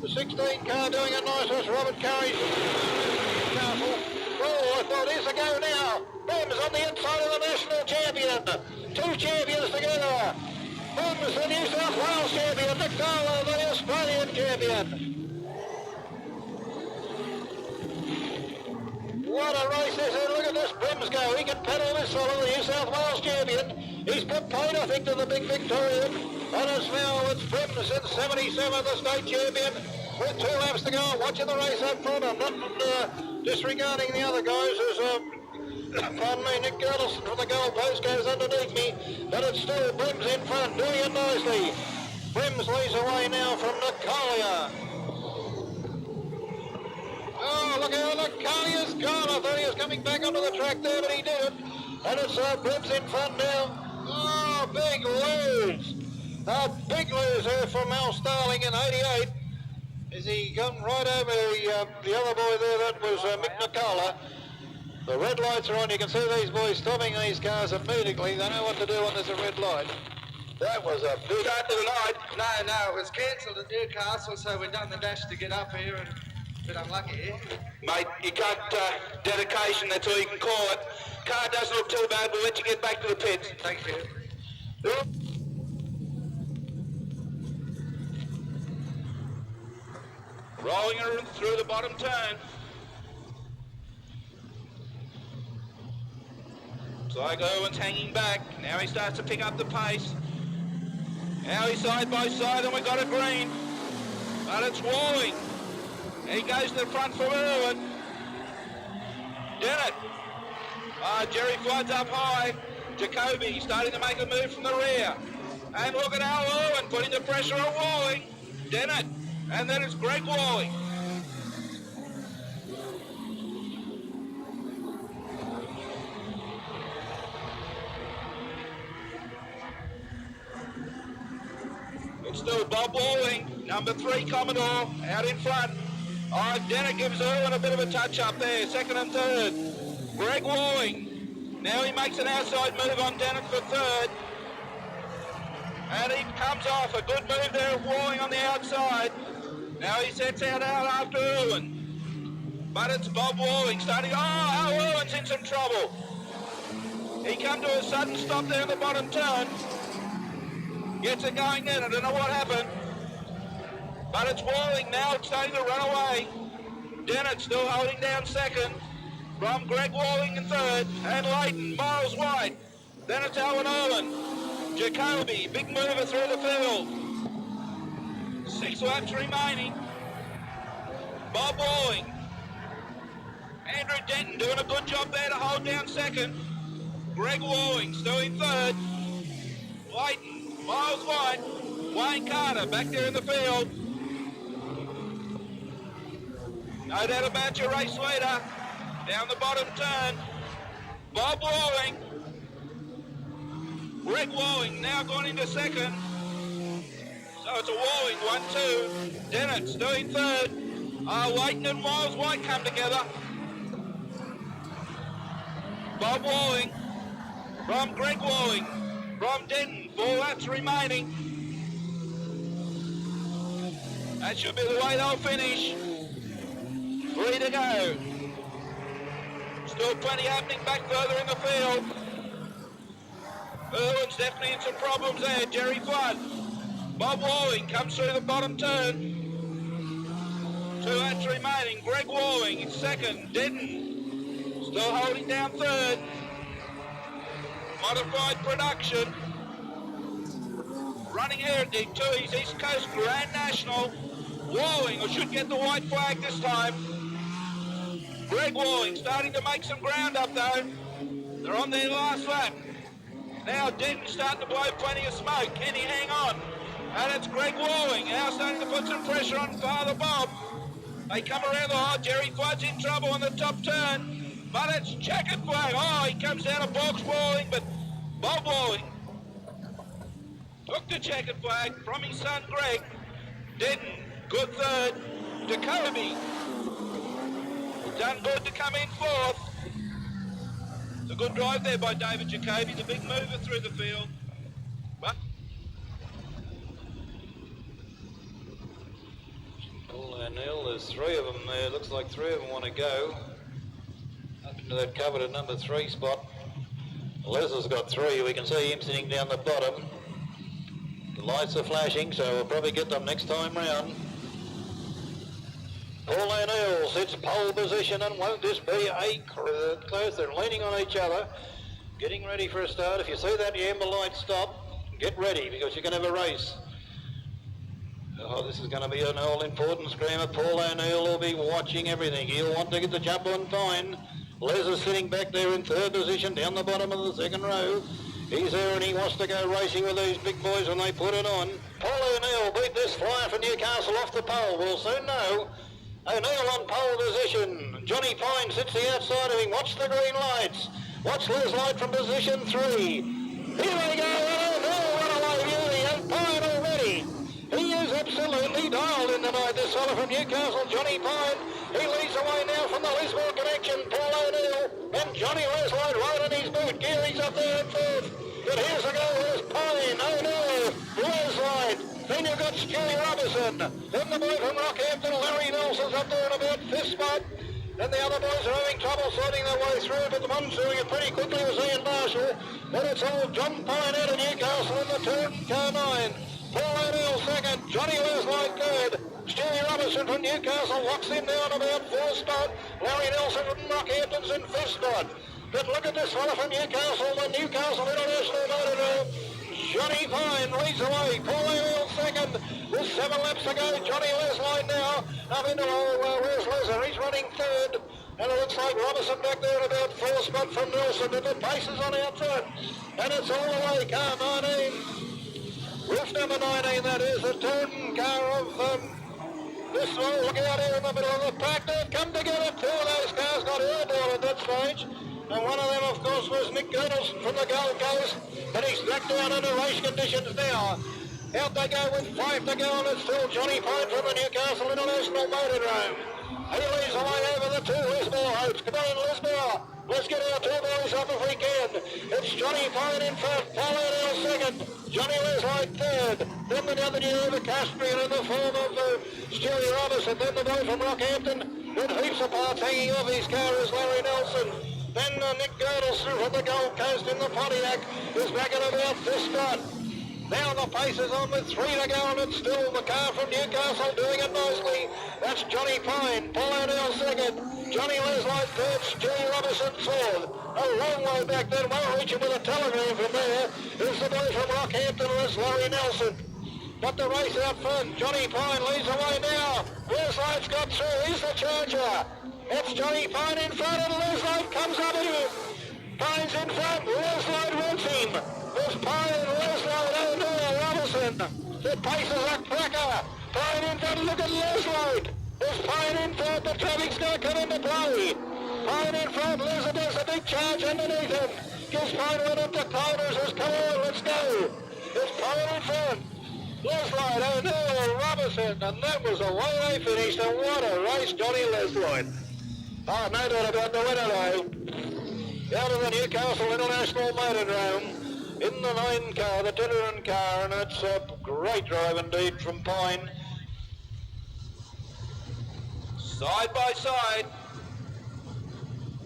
The 16 car doing a nice race, Robert Curry's careful. Oh, I thought here's a go now. Brims on the inside of the national champion. 2 champions together. Brims, the New South Wales champion. Nicola, the Australian champion. What a race this is. Look at this Brims go. He can pedal this fellow, the New South Wales champion. He's put paid, I think, to the big Victorian. And it's now it's Brims in 77, the state champion. With 2 laps to go. Watching the race up front. I'm not disregarding the other guys. There's, pardon me, Nick Girdleston from the goal post goes underneath me. But it's still Brims in front, doing it nicely. Brims leads away now from Nicola. Oh, look how Nicola's gone. I thought he was coming back onto the track there, but he didn't. And it's Brims in front now. Oh, big lose. A big lose there from Al Starling in 88. Is he gone right over the other boy there? That was Mick Nicola. The red lights are on. You can see these boys stopping these cars immediately. They know what to do when there's a red light. That was a big Start to the night. No, it was cancelled at Newcastle, so we've done the dash to get up here and a bit unlucky here. Mate, you can't, dedication, that's all you can call it. Car doesn't look too bad, we'll let you get back to the pits. Thank you. Rolling her through the bottom turn. Looks like Irwin's hanging back. Now he starts to pick up the pace. Now he's side by side and we've got a green. But it's Walling. He goes to the front for Irwin. Dennett. Jerry Flood's up high. Jacoby starting to make a move from the rear. And look at Al Irwin putting the pressure on Walling. Dennett. And then it's Greg Walling. still Bob Walling, number 3 Commodore, out in front. Dennett gives Irwin a bit of a touch up there, 2nd and 3rd. Greg Walling, now he makes an outside move on Dennett for 3rd. And he comes off, a good move there of Walling on the outside. Now he sets out after Irwin. But it's Bob Walling starting, Irwin's in some trouble. He come to a sudden stop there in the bottom turn. Gets it going in, I don't know what happened. But it's Walling now starting to run away. Dennett still holding down 2nd. From Greg Walling in 3rd. And Leighton, miles wide. Then it's Owen Irwin. Jacoby, big mover through the field. 6 laps remaining. Bob Walling. Andrew Denton doing a good job there to hold down 2nd. Greg Walling still in 3rd. Leighton, miles wide. Wayne Carter back there in the field. No doubt about your race leader. Down the bottom turn. Bob Walling. Greg Walling now gone into 2nd. So it's a Walling 1-2. Dennett still in 3rd. Leighton and Miles White come together. Bob Walling from Greg Walling from Denton. 4 laps remaining. That should be the way they'll finish. 3 to go. Still plenty happening back further in the field. Irwin's definitely in some problems there. Jerry Flood. Bob Walling comes through the bottom turn. 2 laps remaining. Greg Walling in 2nd. Denton still holding down 3rd. Modified production. Running Heritage to his East Coast Grand National. Walling should get the white flag this time. Greg Walling starting to make some ground up though. They're on their last lap. Now Denton starting to blow plenty of smoke. Can he hang on? And it's Greg Walling now starting to put some pressure on Father Bob. They come around the Jerry Flood's in trouble on the top turn. But it's checkered flag. He comes down a box Walling, but Bob Walling took the checkered flag from his son Greg. Denton, good 3rd. Jacoby, done good to come in 4th. It's a good drive there by David Jacoby, the big mover through the field. But Paul O'Neill, there's 3 of them there. Looks like 3 of them want to go up into that coveted number 3 spot. Les has got 3. We can see him sitting down the bottom. The lights are flashing, so we'll probably get them next time round. Paul O'Neill sits pole position, and won't this be a close? They're leaning on each other, getting ready for a start. If you see that amber light stop, get ready because you're going to have a race. This is going to be an all-important screamer. Paul O'Neill will be watching everything. He'll want to get the jump on fine. Les is sitting back there in 3rd position down the bottom of the 2nd row. He's there and he wants to go racing with these big boys when they put it on. Paul O'Neill beat this flyer for Newcastle off the pole. We'll soon know. O'Neill on pole position. Johnny Pine sits the outside of him. Watch the green lights. Watch Les Light from position 3. Here they go. O'Neill run away here. And Pine already. He is absolutely dialed in tonight, this fella from Newcastle, Johnny Pine. He leads away now from the Lismore connection, Paul O'Neill. And Johnny Les Light right in his boot. Geary's up there in 4th. But here's a go. There's Pine, O'Neill, Les Light. Then you've got Stewie Robertson. Then the boy from Rockhampton, Larry Nelson's up there in about 5th spot. And the other boys are having trouble sliding their way through, but the one's doing it pretty quickly was Ian Marshall. But it's all John Pine out of Newcastle in the turn, car 9. Paul O'Neill 2nd, Johnny Les Light 3rd. Stewie Robertson from Newcastle locks him down about 4th spot. Larry Nelson from Rockhampton's in 5th spot. But look at this fella from Newcastle, the Newcastle International Motor Drill. Johnny Pine leads away. Paul O'Neill 2nd. With 7 laps to go. Johnny Les Light now up into where's Lesser? He's running 3rd. And it looks like Robertson back there at about 4th spot from Nelson. But the pace is on out front. And it's all the way. Car 19. Roof number 19, that is. The turn car of this one. Look out here in the middle of the pack. They've come together. 2 of those cars got airborne at that stage. And one of them, of course, was Nick Girdleston from the Gold Coast. But he's back down into race conditions now. Out they go with 5 to go, and it's still Johnny Pine from the Newcastle International Motorrome. He leads away over the 2 Lismore hopes. Come on, Lismore. Let's get our 2 boys up if we can. It's Johnny Pine in front, followed our second. Johnny Leslie third. Then the other new over Castrian in the form of Stewie Robinson. Then the boy from Rockhampton with heaps of parts hanging off his car is Larry Nelson. Then Nick Girdleston from the Gold Coast in the Pontiac is back at about this spot. Now the pace is on with 3 to go, and it's still the car from Newcastle doing it nicely. That's Johnny Pine, Paul O'Neill second, Johnny Leslie third, Stewie Robinson fourth. A long way back then, well reaching with a telegram from there is the boy from Rockhampton, and it's Larry Nelson. Got the race out front, Johnny Pine leads away now. Leslie's got through, he's the charger. It's Johnny Pine in front, and Leslie comes up at him. Pine's in front, Leslie wants him. There's Pine and Leslie, O'Neill, Robinson. The pace is a cracker. Pine in front, look at Leslie. There's Pine in front, the traffic's going to come into play. Pine in front, Elizabeth's a big charge underneath him. Gives Pine one up the corners, says, come on, let's go. There's Pine in front. Leslie, O'Neill, Robinson, and that was the way they finished, and what a race, Johnny Leslie. Oh, no doubt about the winner though. Out of the Newcastle International Motorrome. In the 9 car, the Titteran car, and it's a great drive indeed from Pine. Side by side.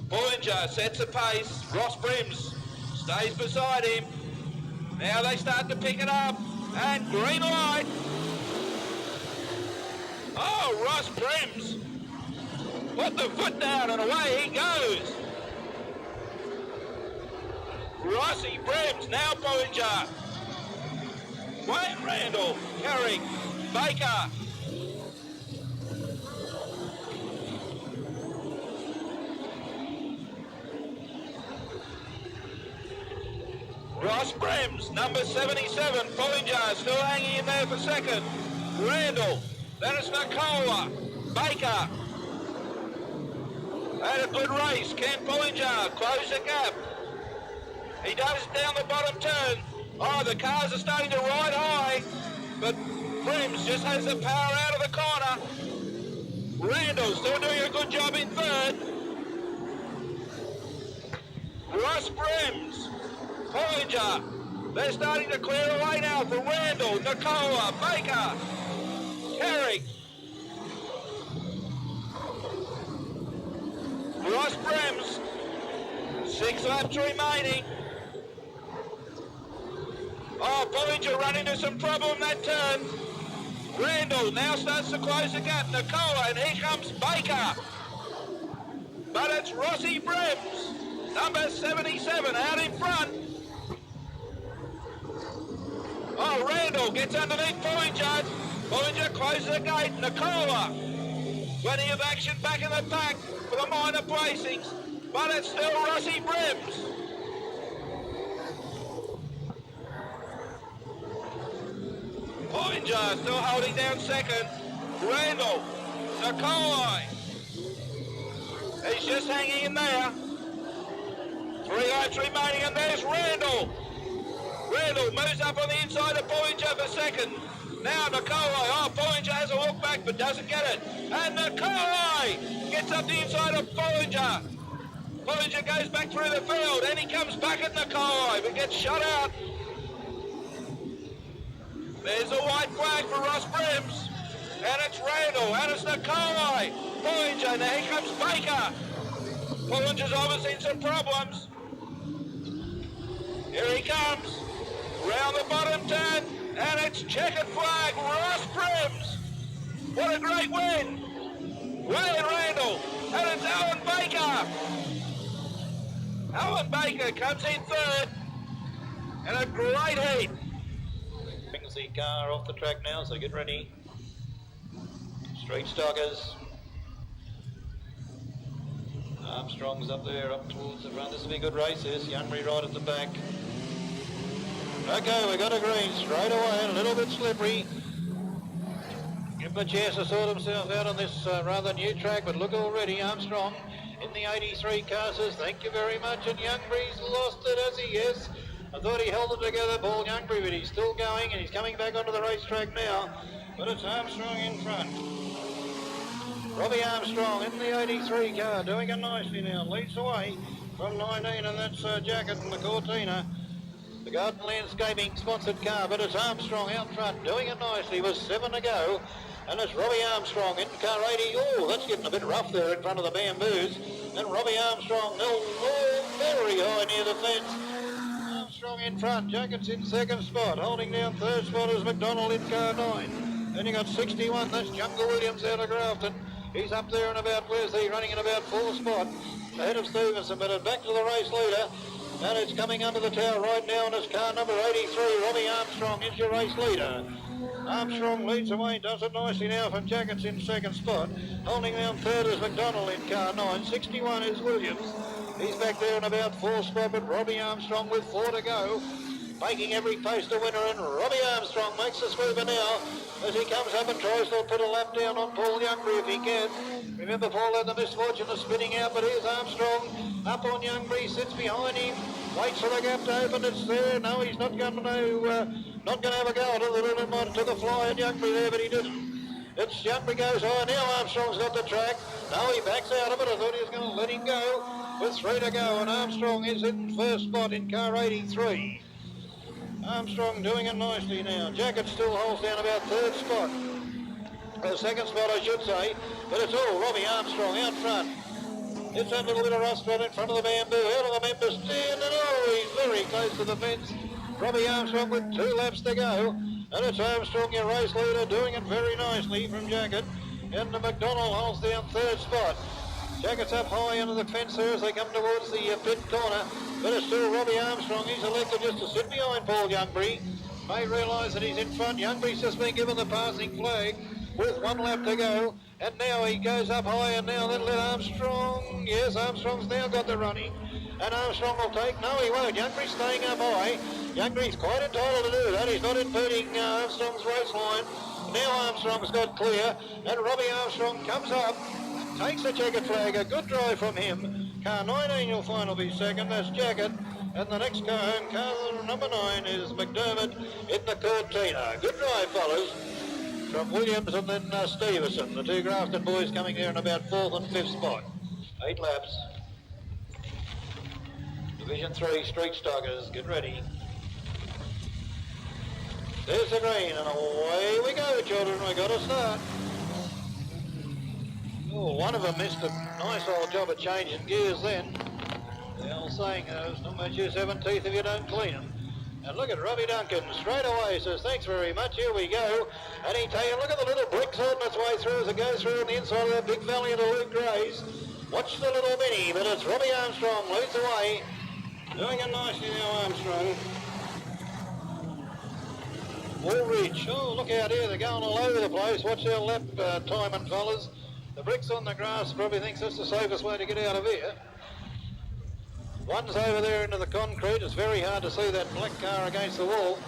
Bollinger sets a pace. Ross Brims stays beside him. Now they start to pick it up. And green light. Oh, Ross Brims. Put the foot down and away he goes. Rossi, Brims, now Bollinger. Wayne Randall, Carrick, Baker. Ross Brims, number 77, Bollinger, still hanging in there for second. Randall, then it's Nicola, Baker. Had a good race, Ken Bollinger, close the gap. He does down the bottom turn. Oh, the cars are starting to ride high, but Brims just has the power out of the corner. Randall still doing a good job in third. Ross Brims, Bollinger, they're starting to clear away now for Randall, Nicola, Baker, Carrick. Ross Brims, 6 laps remaining. Oh, Bollinger run into some trouble in that turn. Randall now starts to close the gap. Nicola, and here comes Baker. But it's Rossi Brims, number 77, out in front. Oh, Randall gets underneath Bollinger. Bollinger closes the gate. Nicola, plenty of action back in the pack for the minor placings. But it's still Rossi Brims. Bollinger still holding down second. Randall, Nikolai. He's just hanging in there. 3 laps remaining, and there's Randall. Randall moves up on the inside of Bollinger for second. Now Nikolai. Oh, Bollinger has a look back but doesn't get it. And Nikolai gets up the inside of Bollinger. Bollinger goes back through the field, and he comes back at Nikolai, but gets shut out. There's a white flag for Ross Brims, and it's Randall, and it's Nikolai. Bollinger, now here comes Baker. Bollinger's obviously in some problems. Here he comes, round the bottom turn, and it's checkered flag, Ross Brims. What a great win. Wayne Randall, and it's Alan Baker. Alan Baker comes in third, and a great heat. Brings the car off the track now, so get ready. Straight stockers. Armstrong's up there, up towards the front. This will be a good race, this. Youngry right at the back. Okay, we got a green straight away, a little bit slippery. Give them a chance to sort themselves out on this rather new track, but look already, Armstrong in the 83 car says thank you very much, and Youngry's lost it as he is. I thought he held it together, Paul Youngbury, but he's still going and he's coming back onto the racetrack now. But it's Armstrong in front. Robbie Armstrong in the 83 car, doing it nicely now. Leads away from 19, and that's Jacket in the Cortina. The Garden Landscaping sponsored car, but it's Armstrong out front, doing it nicely with 7 to go. And it's Robbie Armstrong in car 80. Oh, that's getting a bit rough there in front of the bamboos. And Robbie Armstrong, very high near the fence. Armstrong in front, Jacket's in second spot. Holding down third spot is McDonald in car 9. Then you got 61, that's Jungle Williams out of Grafton. He's up there and about, where's he, running in about 4th spot. Ahead of Stevenson, but back to the race leader. And it's coming under the tower right now, and it's car number 83. Robbie Armstrong is your race leader. Armstrong leads away, does it nicely now from Jackets in second spot. Holding down third is McDonald in car 9. 61 is Williams. He's back there in about 4th spot, but Robbie Armstrong with 4 to go. Making every post a winner, and Robbie Armstrong makes the sweeper now as he comes up and tries to put a lap down on Paul Youngbury if he can. Remember, Paul had the misfortune of spinning out, but here's Armstrong up on Youngbury, sits behind him, waits for the gap to open. It's there. No, he's not going to have a go at it. The little man took a fly at Youngbury there, but he didn't. It's Youngbury goes high. Now Armstrong's got the track. No, he backs out of it. I thought he was going to let him go with 3 to go, and Armstrong is in first spot in car 83. Armstrong doing it nicely now. Jacket still holds down about third spot. Second spot, I should say. But it's all Robbie Armstrong out front. It's that little bit of rust right in front of the bamboo. Out of the member stand, and he's very close to the fence. Robbie Armstrong with 2 laps to go. And it's Armstrong, your race leader, doing it very nicely from Jacket. And the McDonald holds down third spot. Jacket's up high under the fence there as they come towards the pit corner. But it's still Robbie Armstrong. He's elected just to sit behind Paul Youngbury. May realise that he's in front. Youngbury's just been given the passing flag with 1 lap to go. And now he goes up high, and now they'll let Armstrong. Yes, Armstrong's now got the running. And Armstrong will take. No, he won't. Youngbury's staying up high. Youngbury's quite entitled to do that. He's not impeding Armstrong's race line. Now Armstrong's got clear. And Robbie Armstrong comes up. Takes the checkered flag, a good drive from him. Car 19 you'll find will be second, that's Jacket. And the next car home, car number 9, is McDermott in the Cortina. Good drive, fellas, from Williams and then Stevenson. The 2 Grafton boys coming there in about 4th and 5th spot. 8 laps. Division 3 Street Stockers, get ready. There's the green, and away we go, children. We got to start. Oh, one of them missed a nice old job of changing gears then. The old saying goes, not much use having teeth if you don't clean them. And look at Robbie Duncan straight away, says thanks very much, here we go. And he tell you, look at the little bricks on its way through as it goes through on the inside of that big valley into Luke Gray's. Watch the little mini, but it's Robbie Armstrong leads away. Doing it nicely now, Armstrong. Woolridge, oh look out here, they're going all over the place. Watch their lap timing, fellas. The bricks on the grass probably thinks that's the safest way to get out of here. One's over there into the concrete. It's very hard to see that black car against the wall.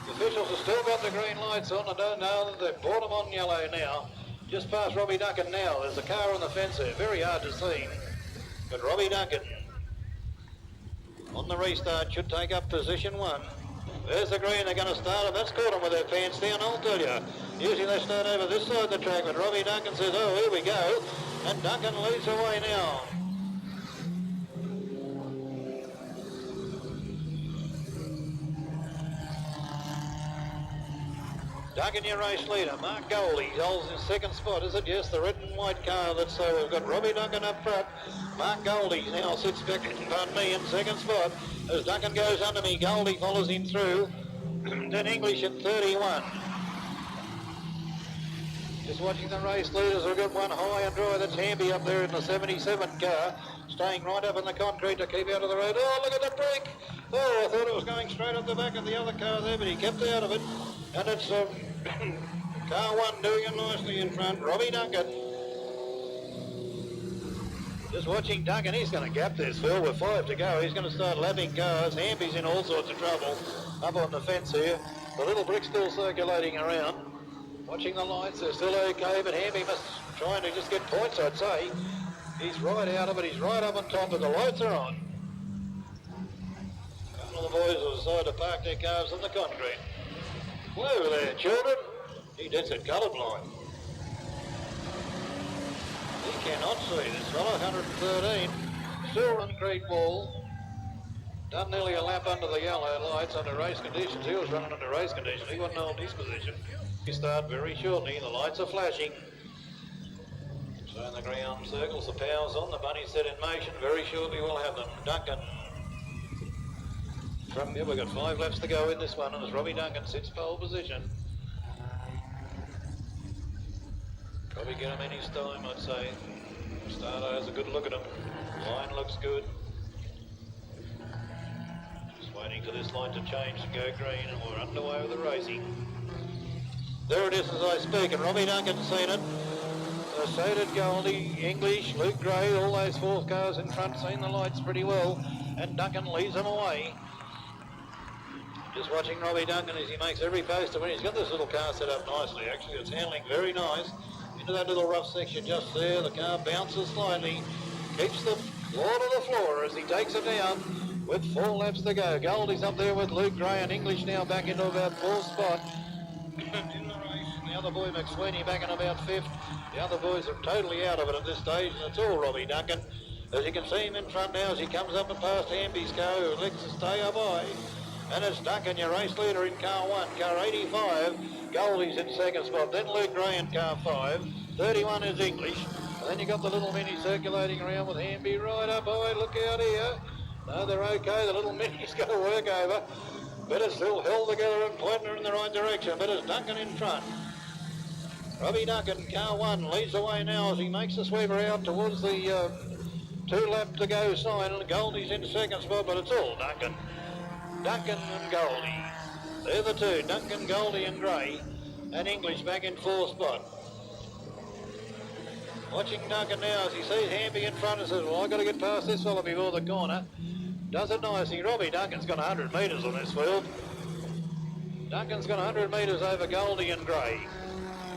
The officials have still got the green lights on. I don't know that they've brought them on yellow now. Just past Robbie Duncan now. There's a car on the fence there. Very hard to see. But Robbie Duncan on the restart should take up position 1. There's the green, they're going to start, and that's caught them with their pants down, I'll tell you. Usually they start over this side of the track, but Robbie Duncan says, oh, here we go. And Duncan leads away now. Duncan, your race leader. Mark Goldie holds in second spot, is it? Yes, the red and white car. That's so we've got Robbie Duncan up front. Mark Goldie now sits back, pardon me, in second spot. As Duncan goes under me, Goldie follows him through. Then English at 31. Just watching the race leaders. We've got one high and dry. That's Hamby up there in the 77 car. Staying right up in the concrete to keep out of the road. Oh, look at the brake. Oh, I thought it was going straight up the back of the other car there, but he kept out of it. And it's car 1 doing it nicely in front. Robbie Duncan. Just watching Duncan, he's going to gap this, Phil, with 5 to go. He's going to start lapping cars. Hamby's in all sorts of trouble up on the fence here. The little brick's still circulating around. Watching the lights, they're still okay, but Hamby must trying to just get points, I'd say. He's right out of it, he's right up on top, but the lights are on. All the boys have decided to park their cars on the concrete. Whoa there, children. He did it colourblind. He cannot see this fellow, 113. Still concrete wall. Done nearly a lap under the yellow lights under race conditions. He was running under race conditions. He wouldn't hold his position. He start very shortly. The lights are flashing. So in the ground circles, the power's on. The bunny's set in motion. Very shortly we'll have them. Duncan. From here, we've got 5 laps to go in this one, and as Robbie Duncan sits pole position. Probably get him in his time, I'd say. Starter has a good look at him. Line looks good. Just waiting for this line to change and go green, and we're underway with the racing. There it is as I speak, and Robbie Duncan's seen it. So did Goldie, English, Luke Gray, all those 4 cars in front, seen the lights pretty well, and Duncan leads them away. Just watching Robbie Duncan as he makes every post to win. He's got this little car set up nicely, actually. It's handling very nice. Into that little rough section just there, the car bounces slightly, keeps the floor to the floor as he takes it down with 4 laps to go. Goldie's up there with Luke Gray and English now back into about 4th spot. In the race, the other boy McSweeney back in about 5th. The other boys are totally out of it at this stage, and it's all Robbie Duncan. As you can see him in front now as he comes up and past Hamby's car, who elects to stay by. And it's Duncan, your race leader in car 1, car 85. Goldie's in 2nd spot, then Luke Gray in car 5. 31 is English. And then you got the little mini circulating around with Hamby right up high. Look out here. No, they're okay. The little mini's got to work over. But it's still held together and pointing her in the right direction. But it's Duncan in front. Robbie Duncan, car 1, leads the way now as he makes the sweeper out towards the 2 lap to go sign. And Goldie's in 2nd spot, but it's all Duncan. Duncan and Goldie. They're the 2, Duncan, Goldie and Gray. And English back in 4th spot. Watching Duncan now as he sees Hamby in front and says, well, I've got to get past this fella before the corner. Does it nicely. Robbie Duncan's got 100 metres on this field. Duncan's got 100 metres over Goldie and Gray.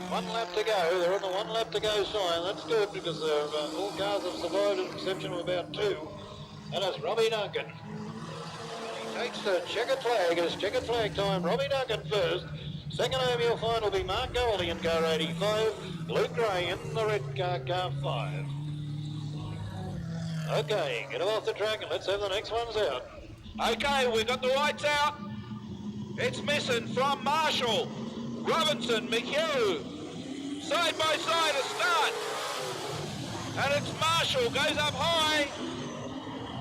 1 lap to go. They're on the 1 lap to go sign. That's good because all cars have survived with the exception of about 2. And it's Robbie Duncan. He takes the checkered flag. It's checkered flag time. Robbie Duncan first. Second home you'll find will be Mark Goldie in car 85. Luke Gray in the red car, car 5. Okay, get them off the track and let's have the next ones out. Okay, we've got the lights out. It's missing from Marshall, Robinson, McHugh. Side by side a start. And it's Marshall, goes up high.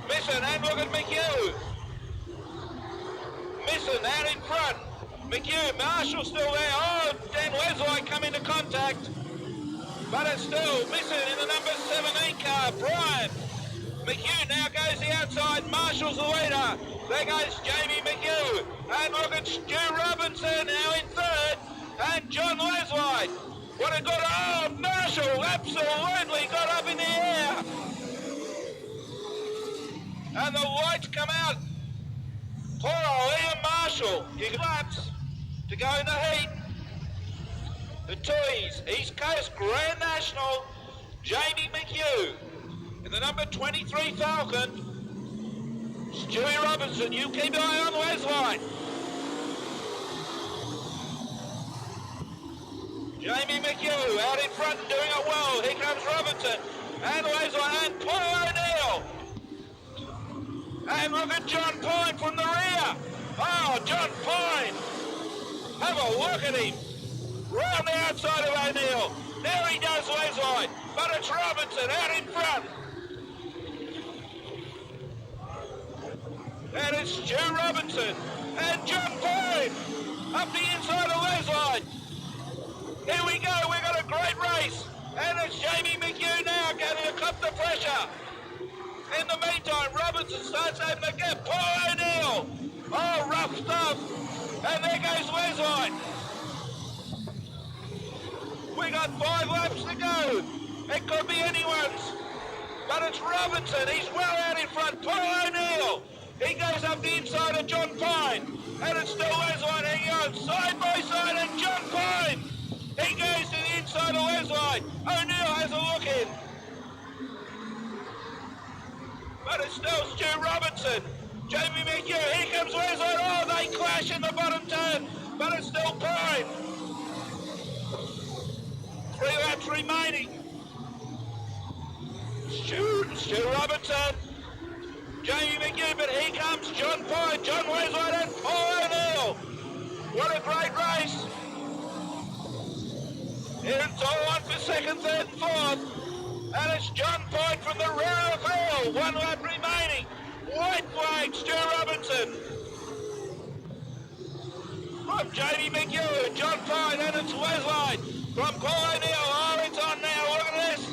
Missing, and look at McHugh. Missing, out in front. McHugh, Marshall still there. Oh, Dan Wesley come into contact. But it's still missing in the number 17 car, Brian. McHugh now goes the outside. Marshall's the leader. There goes Jamie McHugh. And look at Stu Robinson now in 3rd. And John Leslie. What a good, oh, Marshall absolutely got up in the air. And the lights come out. Poor old Liam Marshall. You got laps to go in the heat. The Toys, East Coast Grand National, Jamie McHugh. In the number 23 Falcon, Stewie Robinson, you keep an eye on Leslie. Jamie McHugh out in front and doing it well. Here comes Robinson and Leslie and Paul O'Neill. And look at John Pine from the rear. Oh, John Pine. Have a look at him. Round the outside of O'Neill. There he does Leslie. But it's Robinson out in front. And it's Stu Robinson and John Pine up the inside of Leslie. Here we go, we've got a great race. And it's Jamie McHugh now going to cop the pressure. In the meantime, Robinson starts opening a gap. Paul O'Neill. Oh, rough stuff. And there goes Leslie. We got 5 laps to go. It could be anyone's. But it's Robinson. He's well out in front. Paul O'Neill. He goes up the inside of John Pine. And it's still Leslie hanging on side by side. And John Pine. He goes to the inside of Leslie. O'Neill has a look in. But it's still Stu Robinson. Jamie McHugh, here comes Wesley. Oh, they clash in the bottom turn, but it's still Pine. 3 laps remaining. Stu Robertson, Jamie McHugh, but here comes John Pine, John Wesley and Paul O'Neill. What a great race. Here it's all on for second, third and fourth. And it's John Pine from the rear of the field. 1 lap remaining. White flag, Stu Robinson. From Jamie McHugh, John Pine, and it's Wesley. From Paul O'Neill. Oh, it's on now. Look at this.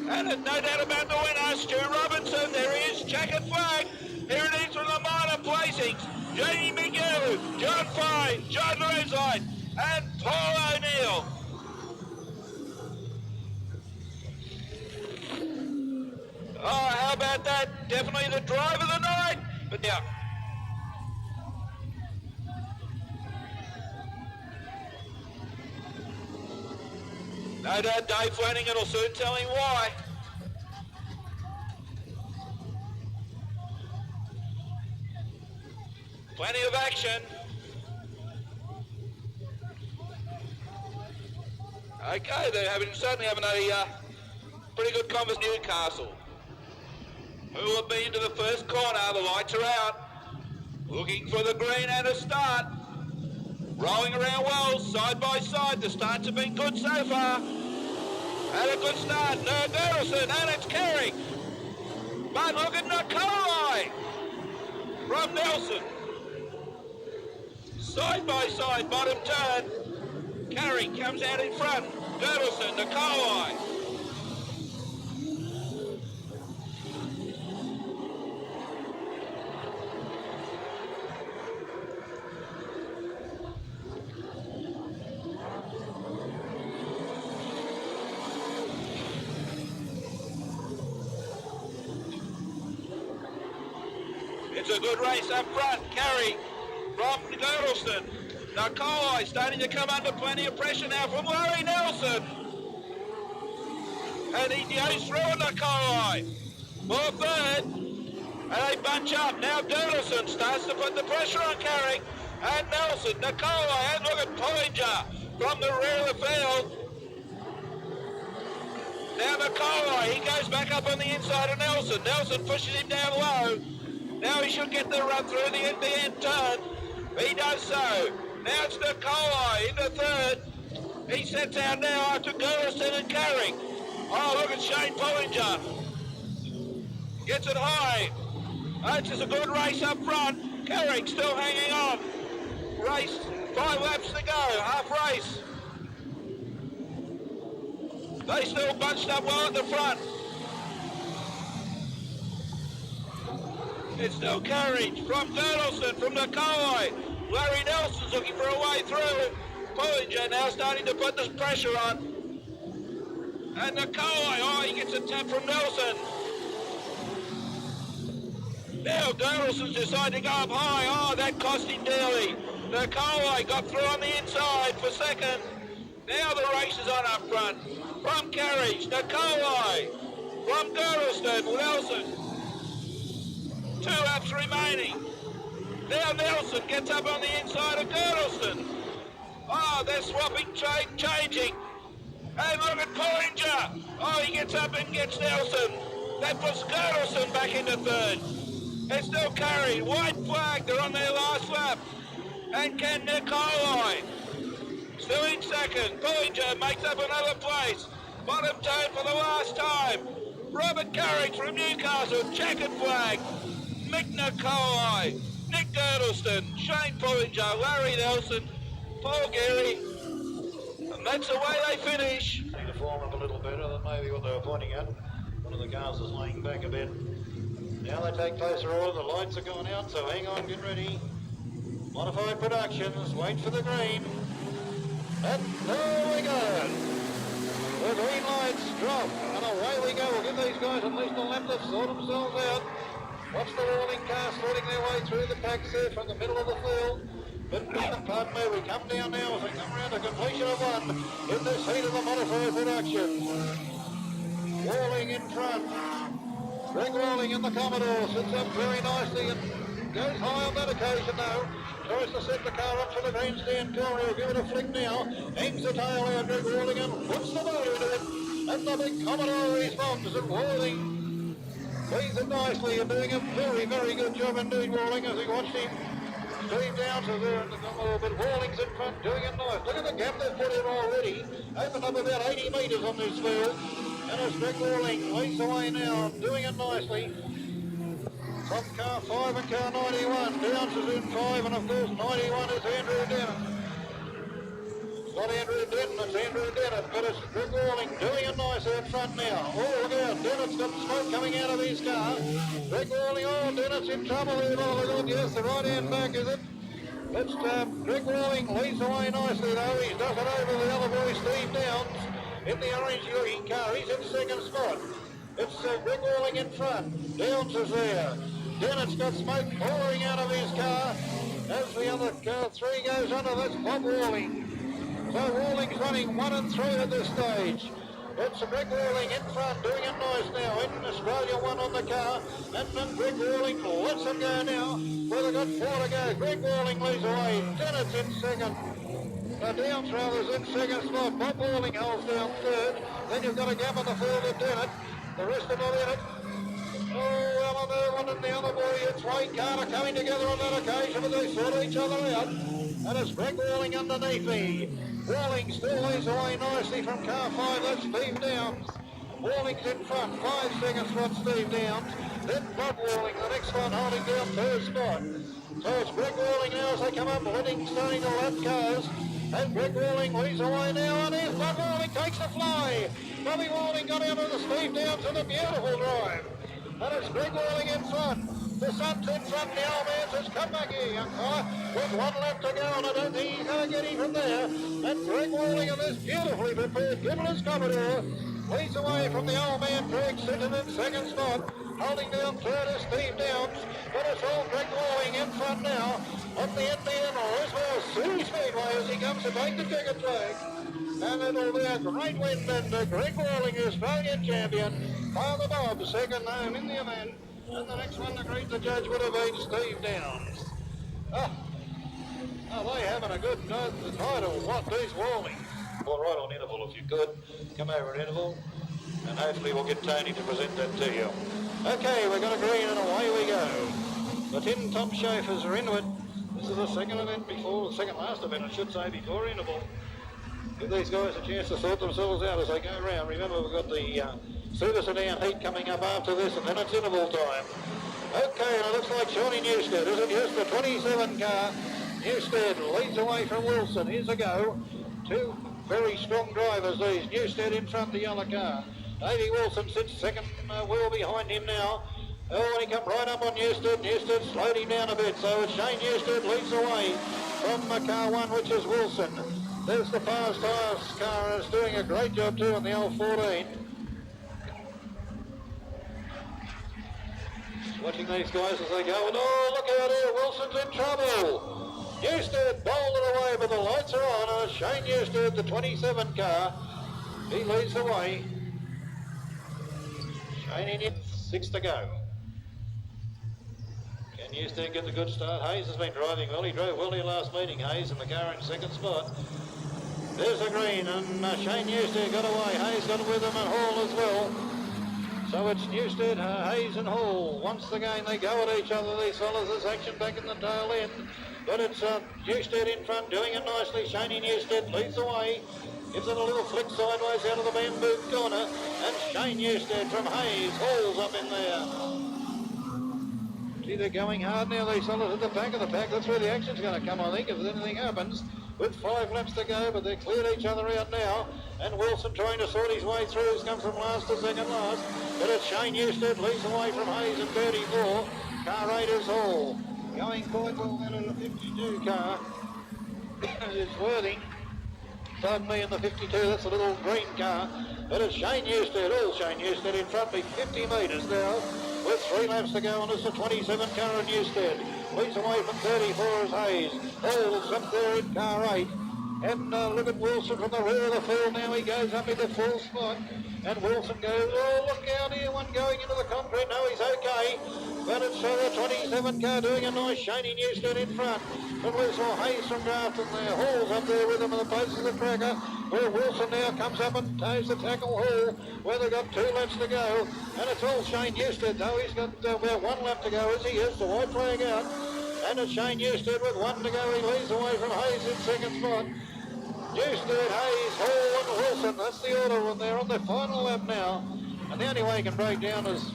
And it's no doubt about the winner, Stu Robinson. There he is, checkered flag. Here it is from the minor placings. Jamie McHugh, John Pine, John Wesley, and Paul O'Neill. Oh, how about that? Definitely the drive of the night. But yeah. No doubt Dave Flanagan will soon tell him why. Plenty of action. Okay, they're certainly having a pretty good conversation in Newcastle. Who will be into the first corner? The lights are out. Looking for the green and a start. Rolling around well, side by side. The starts have been good so far. And a good start. Nergerson, and it's Carey. But look at Nikolai from Nelson. Side by side, bottom turn. Carey comes out in front. Girdleson, Nikolai. It's a good race up front. Carey from Girdleston. Nikolai starting to come under plenty of pressure now from Larry Nelson. And he goes through Nikolai. For third. And they bunch up. Now Girdleston starts to put the pressure on Carey. And Nelson, Nikolai, and look at Pullinger from the rear of the field. Now Nikolai, he goes back up on the inside of Nelson. Nelson pushes him down low. Now he should get the run through the end turn. He does so. Now it's Nikolai into third. He sets out now after Girdleston and Carey. Oh, look at Shane Pullinger. Gets it high. It's just a good race up front. Carey still hanging on. Race, 5 laps to go, half race. They still bunched up well at the front. It's still Carey from Girdleston, from Nikolai. Larry Nelson's looking for a way through. Pullinger now starting to put this pressure on. And Nikolai, oh, he gets a tap from Nelson. Now Girdleston's decided to go up high. Oh, that cost him dearly. Nikolai got through on the inside for second. Now the race is on up front. From Carey, Nikolai. From Girdleston, Nelson. 2 laps remaining. Now Nelson gets up on the inside of Girdleston. Oh, they're swapping, changing. And look at Pullinger. Oh, he gets up and gets Nelson. That puts Girdleston back into third. It's still Carey. White flag. They're on their last lap. And Ken Nikolai still in second. Pullinger makes up another place. Bottom turn for the last time. Robert Carey from Newcastle. Checkered flag. Mick Nikolai, Nick Girdleston, Shane Pullinger, Larry Nelson, Paul Geary, and that's the way they finish. Need to form up a little better than maybe what they were pointing at. One of the cars is laying back a bit. Now they take closer order, the lights are going out, so hang on, get ready. Modified Productions, wait for the green. And there we go. The green lights drop, and away we go. We'll give these guys at least a lap to sort themselves out. Watch the rolling cars threading their way through the packs there from the middle of the field. But pardon me, we come down now as we come around to completion of one in this heat of the modified production. Walling in front. Greg Walling in the Commodore sits up very nicely and goes high on that occasion now. Tries to set the car up for the grandstand corner. He'll give it a flick now. Hangs the tail out, Greg Walling, and puts the motor into it. And the big Commodore responds, and Walling leads it nicely and doing a very, very good job indeed, Walling, as he watched him. Steve Downs is there in the Commodore, but Walling's in front doing it nice. Look at the gap they've put in already. Opened up about 80 metres on this field. And it's Greg Walling leads away now, doing it nicely. From car 5 and car 91. Downs is in 5, and of course 91 is Andrew Dennett. It's not Andrew Denton, it's Andrew Dennett, but it's Greg Walling doing it nice out front now. Oh, look out, Dennett's got smoke coming out of his car. Greg Walling, oh, Dennett's in trouble there, by the look. Yes, the right hand back, is it? It's Greg Walling leads away nicely though. He does it over the other boy, Steve Downs, in the orange looking car. He's in second spot. It's Greg Walling in front. Downs is there. Dennett's got smoke pouring out of his car. As the other car 3 goes under, that's Bob Walling. So Walling's running 1 and 3 at this stage. It's Greg Walling in front, doing it nice now. In Australia 1 on the car. And then Greg Walling lets them go now. Well, they've got 4 to go. Greg Walling leads away. Dennett's in second. Downs rather's in second slot. Bob Walling holds down third. Then you've got a gap on the field of Dennett. The rest of them in it. Oh, well, there one and the other boy. It's Wayne Carter coming together on that occasion, but they sort each other out. And it's Greg Walling underneath me. Walling still leads away nicely from car 5. That's Steve Downs. Walling's in front. 5 seconds from Steve Downs. Then Bob Walling, the next one, holding down third spot. So it's Greg Walling now as they come up, starting to lap cars. And Greg Walling leads away now, and here's Bob Walling, takes the fly. Bobby Walling got out of the Steve Downs in a beautiful drive. And it's Greg Walling in front. The sun's in front, the old man says, come back here, young fella. With 1 lap to go, and I don't think he's going to get him from there. And Greg Walling in this beautifully prepared Gibbler's Commodore leads away from the old man, Greg, sitting in second spot. Holding down third is Steve Downs, but it's all Greg Walling in front now. On the NBN Lismore City Speedway as he comes to take the ticket flag. And it'll be a great win, and Greg Walling, Australian champion. Father Bob, second name in the event. And the next one to greet the judge would have been Steve Downs. Oh, they having a good night. The title, what, these Walling? Well, right on interval if you could. Come over at interval, and hopefully we'll get Tony to present that to you. Okay, we've got a green and away we go. The 10 top chauffeurs are into it. This is the second event before, the second last event I should say, before interval. Give these guys a chance to sort themselves out as they go around. Remember, we've got the Super Sedan heat coming up after this, and then it's interval time. Okay, and it looks like Shawnee Newstead, is it? Yes, the 27 car. Newstead leads away from Wilson. Here's a go. 2 very strong drivers, these. Newstead in front, the yellow car. Davey Wilson sits second wheel behind him now. Oh, and he come right up on Newstead. Newstead slowed him down a bit, so it's Shane Newstead leads away from car 1, which is Wilson. There's the Fast Tires car, and it's doing a great job too on the old 14. Just watching these guys as they go, and oh, look out here, Wilson's in trouble. Newstead bowled it away, but the lights are on, and it's Shane Newstead, the 27 car. He leads the way. Shane in 6 to go. Can Newstead get the good start? Hayes has been driving well. He drove well here last meeting, Hayes, in the car in second spot. There's the green, and Shane Newstead got away. Hayes got with him, and Hall as well. So it's Newstead, Hayes and Hall. Once again, they go at each other, these fellas. There's action back in the tail end. But it's Newstead in front, doing it nicely. Shane Newstead leads the way. Gives it a little flick sideways out of the bamboo corner. And Shane Newstead from Hayes. Hall's up in there. Gee, they're going hard now, these fellas at the back of the pack. That's where the action's going to come, I think, if anything happens. With 5 laps to go, but they've cleared each other out now. And Wilson trying to sort his way through. He's come from last to second last. But it's Shane Newstead leads away from Hayes in 34. Car 8 is Hall. Going quite well then in the 52 car. It's Worthing. Pardon me, in the 52, that's a little green car. But it's Shane Newstead, all Shane Newstead in front, be 50 metres now. With 3 laps to go, and it's the 27 car of Newstead. Leads away from 34 is Hayes. Hall's up there in car 8. And look at Wilson from the rear of the field now. He goes up into full spot. And Wilson goes, oh, look out here, one going into the concrete. No, he's okay. But it's the 27 car doing a nice shiny Newstead in front. From Lismore, Hayes from Grafton there. Hall's up there with him at the post of the tracker. Where Wilson now comes up and toes the tackle Hall, where they've got 2 laps to go. And it's all Shane Newstead though. He's got about 1 lap to go as he is. The white flag out. And it's Shane Newstead with 1 to go. He leads away from Hayes in second spot. Newstead, Hayes, Hall and Wilson. That's the order, and they're on their final lap now. And the only way he can break down is,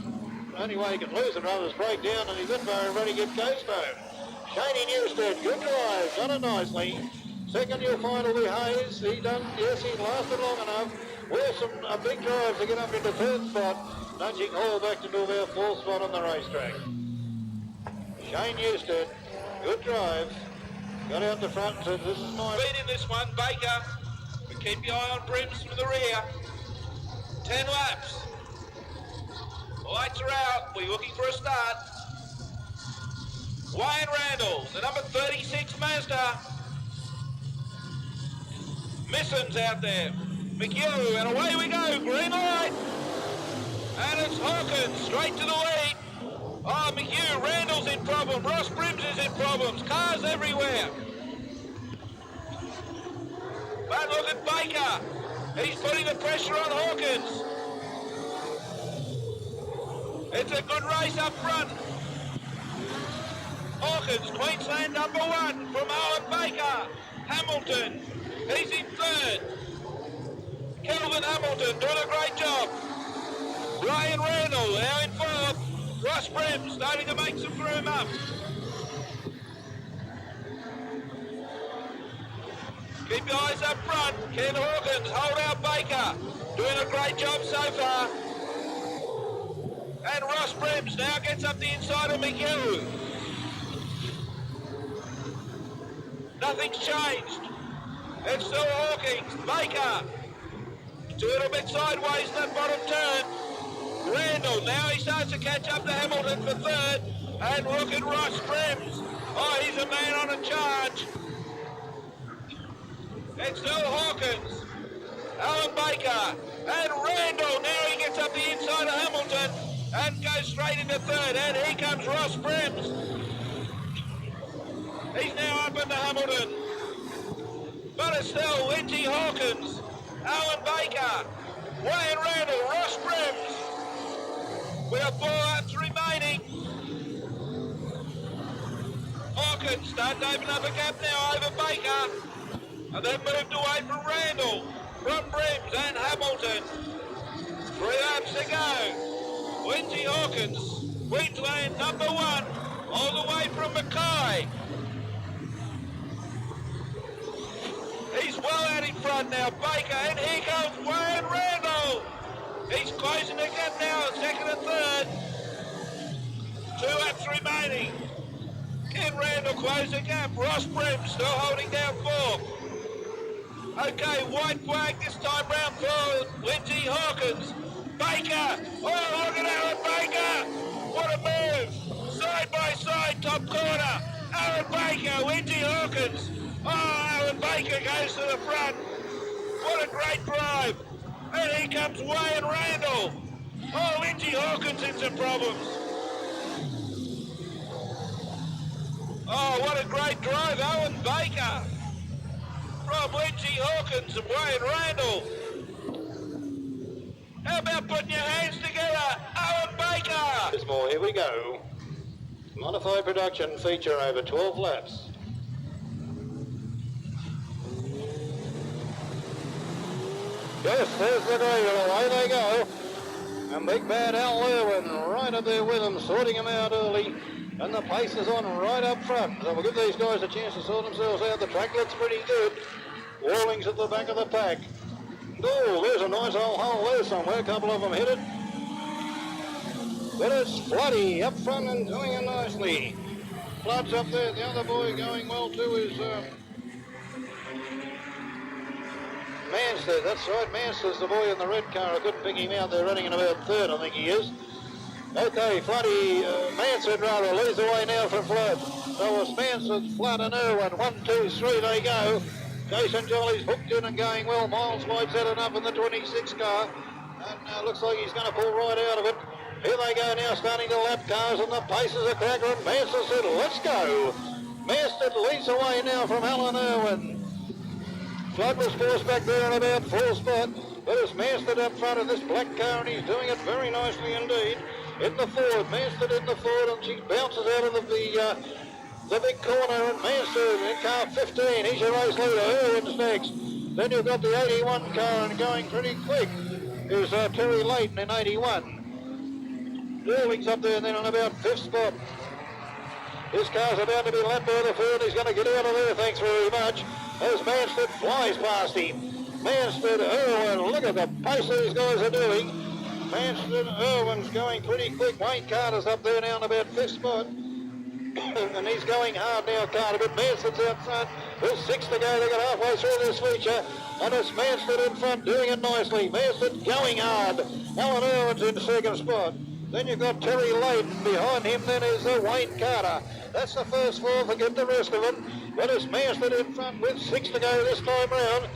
only way he can lose it rather is break down, and he's in bar and ready to get coast mode. Shaney Newstead, good drive, done it nicely. Second you'll find will be Hayes. He lasted long enough. Wilson, a big drive to get up into 3rd spot, nudging Hall back into about 4th spot on the racetrack. Shane Newstead, good drive. Got out the front, so this is nice. Leading this one, Baker. But keep your eye on Brims from the rear. 10 laps. Lights are out. We're looking for a start. Wayne Randall, the number 36 Mazda. Misson's out there. McHugh, and away we go. Green light. And it's Hawkins straight to the lead. Oh, McHugh, Randall's in problem. Ross Brims is in problems. Cars everywhere. But look at Baker. He's putting the pressure on Hawkins. It's a good race up front. Hawkins, Queensland number 1 from Owen Baker. Hamilton, he's in 3rd. Kelvin Hamilton doing a great job. Ryan Randall now in 4th. Ross Brims starting to make some room up. Keep your eyes up front. Ken Hawkins, hold out Baker. Doing a great job so far. And Ross Brims now gets up the inside of McHugh. Nothing's changed. It's still Hawkins. Baker. It's a little bit sideways in that bottom turn. Randall, now he starts to catch up to Hamilton for 3rd. And look at Ross Brims. Oh, he's a man on a charge. It's still Hawkins. Alan Baker. And Randall, now he gets up the inside of Hamilton and goes straight into 3rd. And here comes Ross Brims. He's now up into Hamilton. But it's still Lindsay Hawkins, Alan Baker, Wayne Randall, Ross Brims. We have 4 laps remaining. Hawkins starting to open up a gap now over Baker. And then moved away from Randall, from Brims and Hamilton. 3 laps to go. Lindsay Hawkins, Queensland number 1, all the way from Mackay. He's well out in front now, Baker, and here comes Wayne Randall. He's closing the gap now at 2nd and 3rd. 2 laps remaining. Ken Randall closed the gap. Ross Brims still holding down 4th. Okay, white flag this time round for Lindsay Hawkins. Baker, oh look at Alan Baker. What a move. Side by side, top corner. Alan Baker, Lindsay Hawkins. Oh, Alan Baker goes to the front. What a great drive. And here comes Wayne Randall. Oh, Lindsay Hawkins in some problems. Oh, what a great drive, Alan Baker. From Lindsay Hawkins and Wayne Randall. How about putting your hands together, Alan Baker? Lismore, here we go. Modified production feature over 12 laps. Yes, there's the driver, away they go. And big bad Al Irwin right up there with them, sorting them out early. And the pace is on right up front. So we'll give these guys a chance to sort themselves out. The track looks pretty good. Walling's at the back of the pack. Oh, there's a nice old hole there somewhere. A couple of them hit it. But it's Floody up front and doing it nicely. Flood's up there. The other boy going well too is Manster. That's right, Manster's the boy in the red car. I couldn't pick him out. They're running in about 3rd, I think he is. Okay, Floody, Mansard rather, leads away now from Flood. So it's Mansard, Flood and Irwin. 1, 2, 3, they go. Jason Jolly's hooked in and going well. Miles White's had enough in the 26 car. And looks like he's going to pull right out of it. Here they go now, starting to lap cars, and the paces are cracker, and Manston said, let's go. Manston leads away now from Alan Irwin. Flood was forced back there in about 4th spot, but it's Manston up front of this black car, and he's doing it very nicely indeed. In the Ford, Manston in the Ford, and she bounces out of the big corner, and Manston in car 15. He's your race leader. Irwin's next. Then you've got the 81 car, and going pretty quick is Terry Layton in 81. Darling's up there then on about 5th spot. This car's about to be lapped by the field. He's going to get out of there, thanks very much, as Manston flies past him. Manston, Irwin, look at the pace these guys are doing. Manston, Irwin's going pretty quick. Wayne Carter's up there now on about 5th spot. And he's going hard now, Carter, but Manston's out front. There's 6 to go. They got halfway through this feature, and it's Manston in front, doing it nicely. Manston going hard. Alan Irwin's in 2nd spot. Then you've got Terry Layton. Behind him then is Wayne Carter. That's the first 4, forget the rest of them. But it's Manston in front with 6 to go this time round.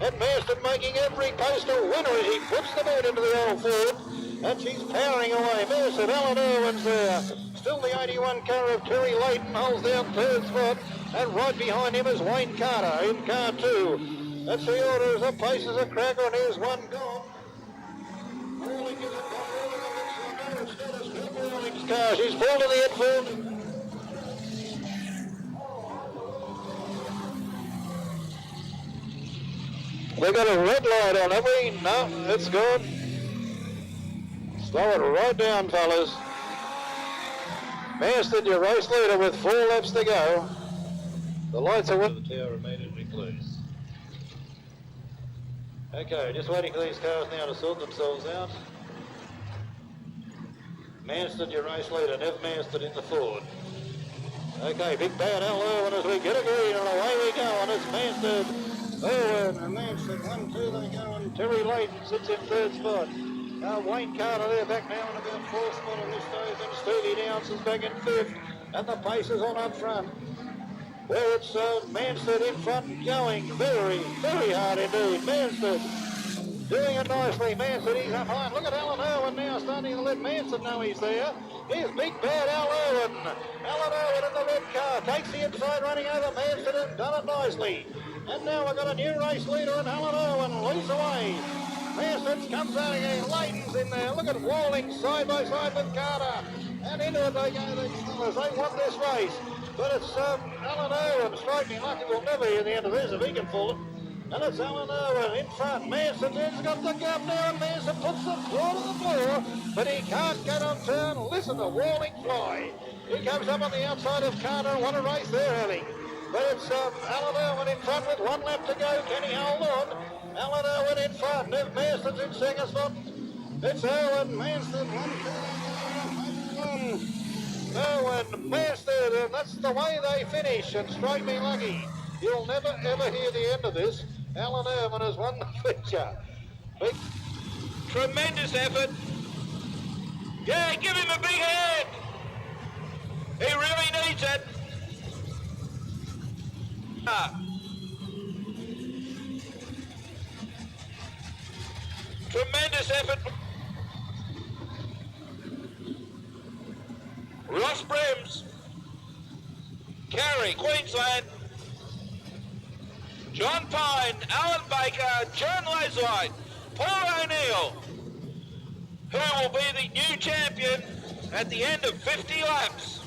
And Manston making every post a winner as he puts the boat into the old Ford. And she's powering away. Manston, Alan Irwin's there. Still the 81 car of Terry Layton holds down 3rd spot. And right behind him is Wayne Carter in car 2. That's the order as the pace is a cracker, and here's one gone. Car. She's full to the infield. They got a red light on, have we? No, it's gone. Slow it right down, fellas. Manston, your race leader with 4 laps to go. The lights are with the tower immediately, please. Okay, just waiting for these cars now to sort themselves out. Manston, your race leader, Nev Manston in the Ford. Okay, big bad Al Irwin as we get a green, and away we go, and it's Manston, Irwin, and Manston, 1, 2 they go, and Terry Layton sits in 3rd spot. Wayne Carter there back now in about 4th spot on this stage, and Stevie Downs is back in 5th, and the pace is on up front. There it's Manston in front, going very, very hard indeed. Manston doing it nicely. Manston, he's up high. Look at Alan Irwin now, starting to let Manston know he's there. Here's big bad Al Irwin. Alan Irwin in the red car, takes the inside, running over Manston, and done it nicely. And now we've got a new race leader, and Alan Irwin leads away. Manston comes out again, Layton's in there. Look at Walling side by side with Carter. And into it they go, these fellas. They won this race. But it's Alan Irwin, striking lucky will never hear the end of this if he can pull it. And it's Alan Irwin in front. Manston has got the gap now, and Manston puts the floor to the floor, but he can't get on turn. Listen to Walling fly. He comes up on the outside of Carter. What a race they're having. But it's Alan Irwin in front with 1 lap to go. Can he hold on? Alan Irwin in front. Nev Manston's in 2nd spot. It's Irwin, Manston, 1, 2, 3, Irwin, Manston, and that's the way they finish. And strike me lucky, you'll never ever hear the end of this. Alan Irwin has won the feature. Big. Tremendous effort. Yeah, give him a big hand. He really needs it. Tremendous effort. Ross Brems, Carey, Queensland, John Pine, Alan Baker, John Laslide, Paul O'Neill, who will be the new champion at the end of 50 laps.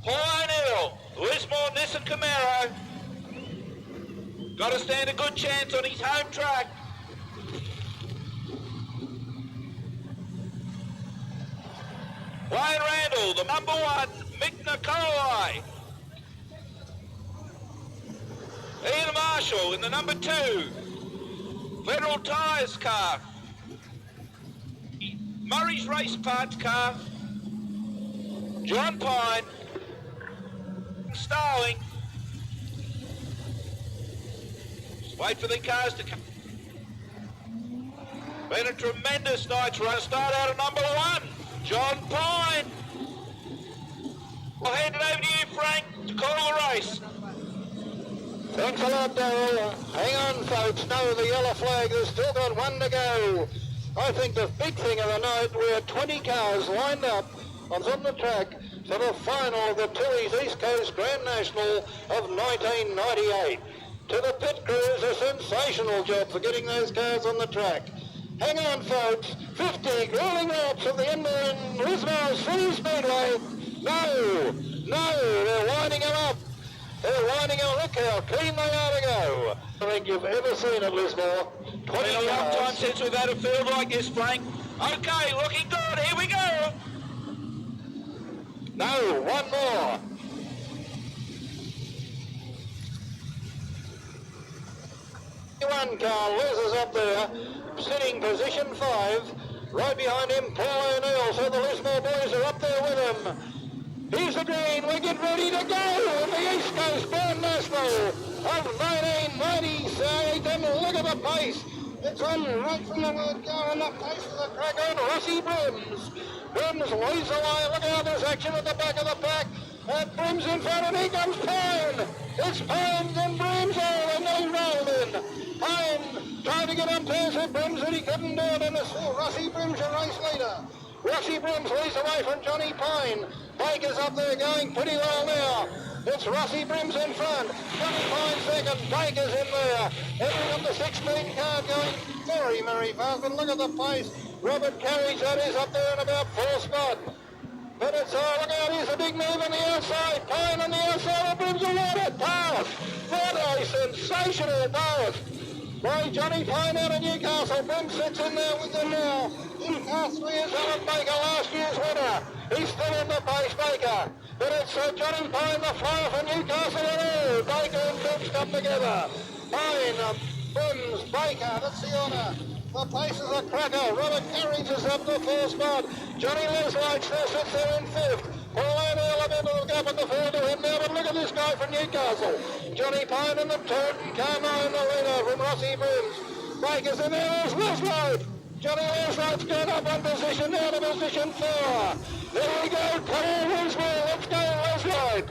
Paul O'Neill, Lismore Nissan Camaro, got to stand a good chance on his home track. Wayne Randall, the number 1, Mick Nicolai. Ian Marshall in the number 2, Federal Tyres car. Murray's Race Parts car. John Pine. Starling. Just wait for the cars to come. Been a tremendous night's run. Start out at number 1. John Pine. I'll hand it over to you, Frank, to call the race. Thanks a lot, Darryl. Hang on, folks. No, the yellow flag. There's still got 1 to go. I think the big thing of the night, we had 20 cars lined up on the track for the final of the Tooheys East Coast Grand National of 1998. To the pit crews, a sensational job for getting those cars on the track. Hang on, folks. 50 grueling laps of the end in Lismore City Speedway. No, they're winding them up. They're winding them. Look how clean they are to go. I think you've ever seen at Lismore. 20 Been a long time since we've had a field like this, Frank. Okay, looking good. Here we go. No, one more. One car, Les is up there, sitting position 5. Right behind him, Paul O'Neill, so the Lismore boys are up there with him. Here's the green, we get ready to go in the East Coast Grand National of 1998, and look at the pace. It's on right from the word car, and the pace of the crack on Rossi Brims. Brims leads away, look out, there's action at the back of the pack. And Brims in front, and here comes Pine. It's Pine and Brims all, and they rolled in. Pine trying to get up there, so Brims, and he couldn't do it, and it's still Rossi Brims, your race leader. Rossi Brims leads away from Johnny Pine. Baker's up there going pretty well now. It's Rossi Brims in front. Johnny Pine second. Baker's in there. Every on the 16 car going very fast. But look at the pace. Robert Carriage, that is up there in about 4 spot. But it's all, look out, here's a big move on the outside. Pine on the outside, and Brims away it. Pass. What a sensational pass by Johnny Pine out of Newcastle. Brims sits in there with them now. In car 3 is Alan Baker, last year's winner. He's still in the pace, Baker. But it's Johnny Pine, the flyer for Newcastle and all. Baker and Brims come together. Pine, Brims, Baker, that's the order. The pace is a cracker. Robert Carriage is up to 4 spot. Johnny Leslight still sits there in 5th. Paul O'Neill up into the gap in the field to him now, but look at this guy from Newcastle. Johnny Pine in the turret and Carmine, the leader from Rossi Brims. Baker's in there, there's Leslight. Johnny Leslight's going up one position, now to position 4. There we go, Paul Lismore, let's go Leslight.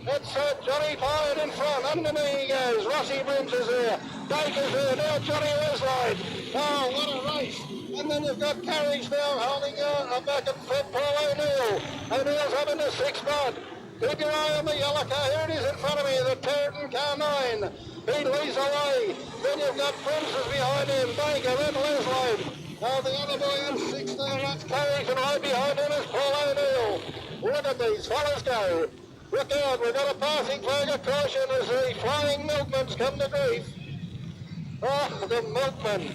It's Johnny Pine in front, underneath he goes, Rossi Brims is there, Baker's there, now Johnny Leslight. Oh, what a race. And then you've got Carriage now holding back and front, Paul O'Neill. O'Neill's up in the 6th spot. Keep your eye on the yellow car, here it is in front of me, the Territon car 9. He leads away. Then you've got Brims behind him, Baker, then Leslight. Oh, the other boy in 6th there, that's Carriage, and right behind him is Paul O'Neill. Look at these fellas go. Look out, we've got a passing flag of caution as the flying milkman's come to grief. Oh, the milkman.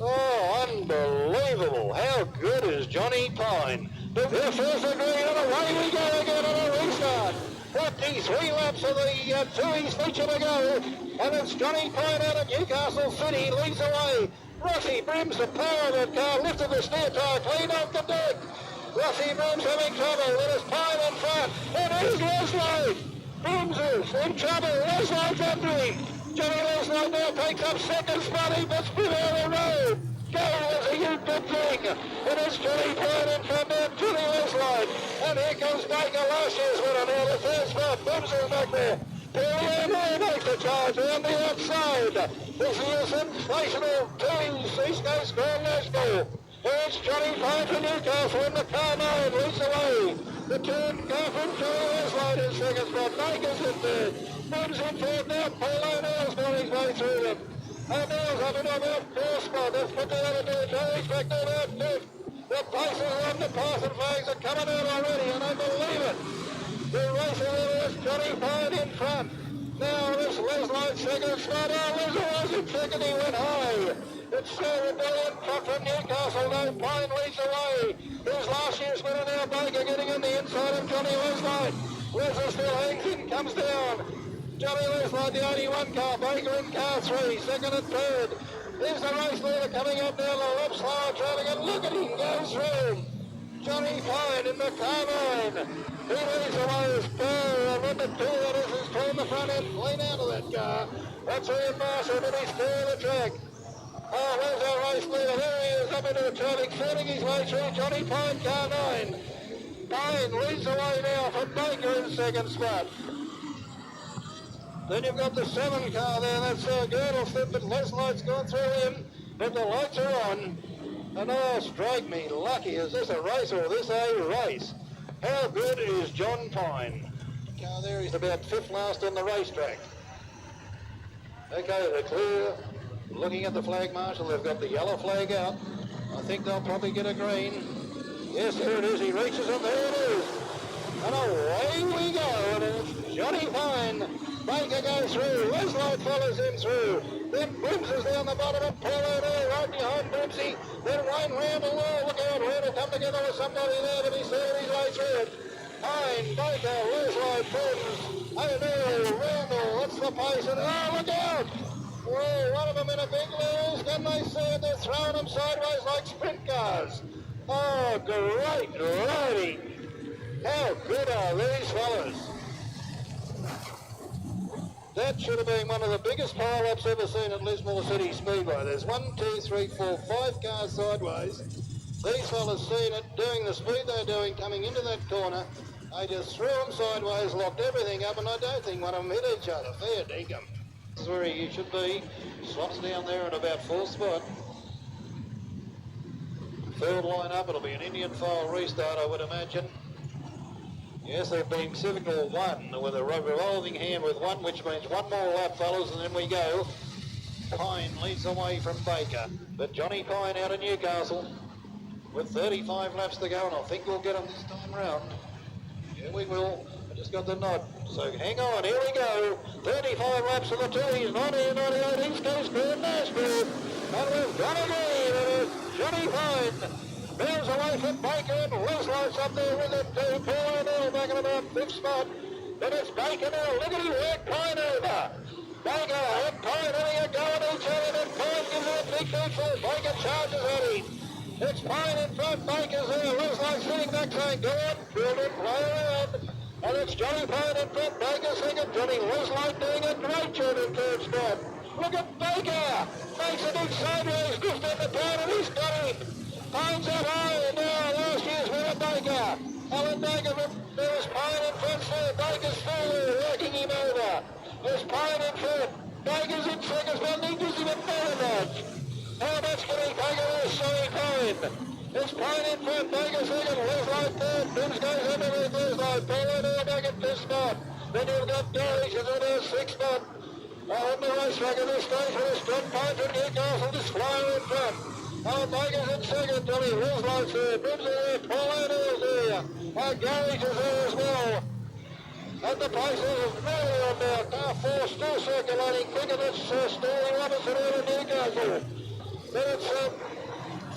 Oh, unbelievable. How good is Johnny Pine? This is the green, and away we go again on a restart. 43 laps of the Tooheys feature to go, and it's Johnny Pine out of Newcastle City, leads away. Rossi Brims, the power of that car, lifted the steer tire clean off the deck. Rossi Brims having trouble, then it's Pine in front. It is Leslight. Brims is in trouble, Leslight's under him. Johnny Leslight now takes up 2nd spot, he puts spin out the road. Go, as a huge good thing. It is Johnny Pine in front now, Johnny Leslight. And here comes Baker, last year's winner now, the 3rd spot. Brims is back there. Here makes the charge on the outside. This is a sensational Tooheys East Coast Grand National. It's Johnny Pine from Newcastle in the car 9, leads away. The turn car from Johnny Leslight in 2nd spot. Baker's in 3rd. Brims in 4th now. Paul O'Neill's got his way through them. O'Neill's up in about 4th spot. That's put the other two. Johnny's back down out 5th. The paces on the passing flags are coming out already, and I believe it. The racing leader is Johnny Pine in front. Now this Leslight 2nd spot. Oh, Leslight was in 2nd, he went high. It's still a brilliant truck from Newcastle, though. Pine leads away. Here's last year's winner now, Baker getting on the inside of Johnny Leslight. Leslight still hangs in, comes down. Johnny Leslight, the 81 car, Baker in car 3, 2nd and 3rd. Here's the race leader coming up down the left side, trailing it. Look at him go through. Johnny Pine in the car 9. He leads away his car, number 2, that is his turn the front end, clean out of that car. That's Ian Marshall, and he's clear the track. Oh, where's our race leader? There he is, up into the traffic, finding his way through. Johnny Pine, car 9. Pine leads away now from Baker in 2nd spot. Then you've got the 7 car there, that's Girdleston, but Leslight's gone through him. but the lights are on. And oh, strike me lucky, is this a race or this a race? How good is John Pine? Car there, he's about 5th last on the racetrack. Okay, they're clear. Looking at the flag marshal, they've got the yellow flag out. I think they'll probably get a green. Yes, there it is, he reaches and there it is. And away we go, and it's Johnny Pine. Baker goes through, Leslie follows him through. Then Brims is down the bottom and Paul O'Neill right behind Brimsy. Then Wayne Randall, oh, look out, Randall come together with somebody there to be seen his way through it. Pine, Baker, Leslie, Brims, O'Neill, Randall, that's the pace, and oh, look out! Whoa, one of them in a big lose, can they see it? They're throwing them sideways like sprint cars. Oh, great riding. How good are these fellas? That should have been one of the biggest pile-ups ever seen at Lismore City Speedway. There's 1, 2, 3, 4, 5 cars sideways. These fellas seen it, doing the speed they're doing, coming into that corner. They just threw them sideways, locked everything up, and I don't think one of them hit each other. Fair dinkum. This is where he should be. Slots down there at about 4th spot. Third line up, it'll be an Indian file restart, I would imagine. Yes, they're being Civical 1 with a revolving hand with 1, which means one more lap, fellas, and then we go. Pine leads the way from Baker, but Johnny Pine out of Newcastle with 35 laps to go, and I think we'll get him this time round. Yeah, we will. I just got the nod. So hang on, here we go. 35 laps of the two. He's 98 East Coast Grand Nashville. And we've got a lead. And it's Johnny Pine. Bears away from Baker and Leslie's up there with it too. Paul O'Neill back in about 5th spot. Then it's Baker now. Look at him work Pine over. Baker and Pine having a go at each other. And Pine gives it a big neutral. Baker charges at him. It's Pine in front. Baker's there. Leslie sitting back saying, go on, build it, play around. And it's Johnny Pine in front. Baker second. Johnny Leslie doing a great job in 3rd spot. Look at Baker. Makes a big sideways lift in the town and he's got him. Pine's up high now. Last year's winner Baker. Alan Baker, there's Pine in front still. Baker's still there, working him over. There's Pine in front. Baker's in second spot. He doesn't even better much. How much can he take it there? Sorry, Pine. It's Pine in front. Baker second. Leslie third. Bims goes under with Leslie. Paul O'Neill back at 5th spot. Then you've got Garrish is in there 6th spot. On the racetrack at this stage with John Pine from Newcastle, just flying in front. Baker's in second, Johnny Leslie's there, Bims is there, Paul O'Neill's there, Garrish is there as well. And the pace is nearly on now, car 4 still circulating quicker, that's Sterling Robinson out of Newcastle. Then it's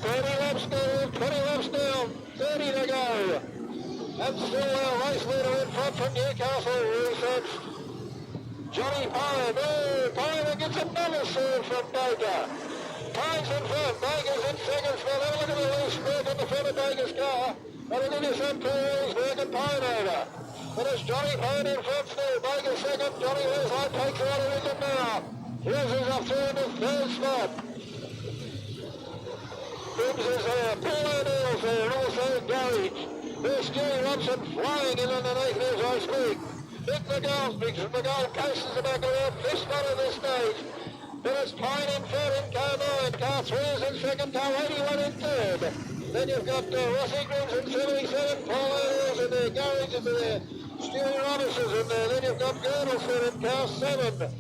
30 laps down, 20 laps down, 30 to go. And still our race leader in front from Newcastle, researched. Johnny Pine, oh, Pine gets another serve from Baker. Pine's in front, Baker's in second spot. Have a look at the loose spread in the front of Baker's car. And a look at some wheels working Pine over. But it's Johnny Pine in front still. Baker second, Johnny Leslie takes out of it now. Les's up there in the 3rd spot. Bims is there, Paul O'Neill's there, and also Garrish. There's Stewie Robson flying in underneath as I speak. Big McGold cases about around 5th spot at this stage. Then it's Pine in front in car 9, car 3 is in second, car 81 in 3rd. Then you've got Rossi Grims in 77, Paul O'Neill's in there, Garrish is in there, Stewie Robinson's in there, then you've got Girdleston in car 7.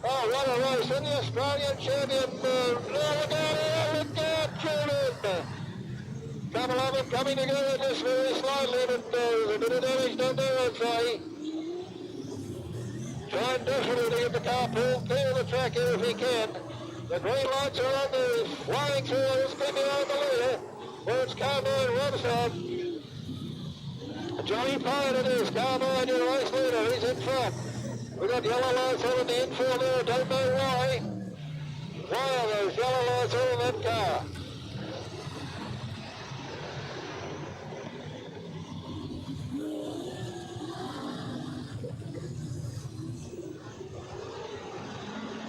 Oh, what a race, and the Australian champion, look out, Jordan! Couple of them coming together just very slightly, but there's a bit of damage done there, I'd say. Trying desperately to get the car pulled clear of the track here if he can. The green lights are on there, he's flying through, he's been behind the leader, where it's car 9 Robson. Johnny Pine it is, car 9, your race leader, he's in front. We've got yellow lights on in the infield there, don't know why. Why are those yellow lights on in that car?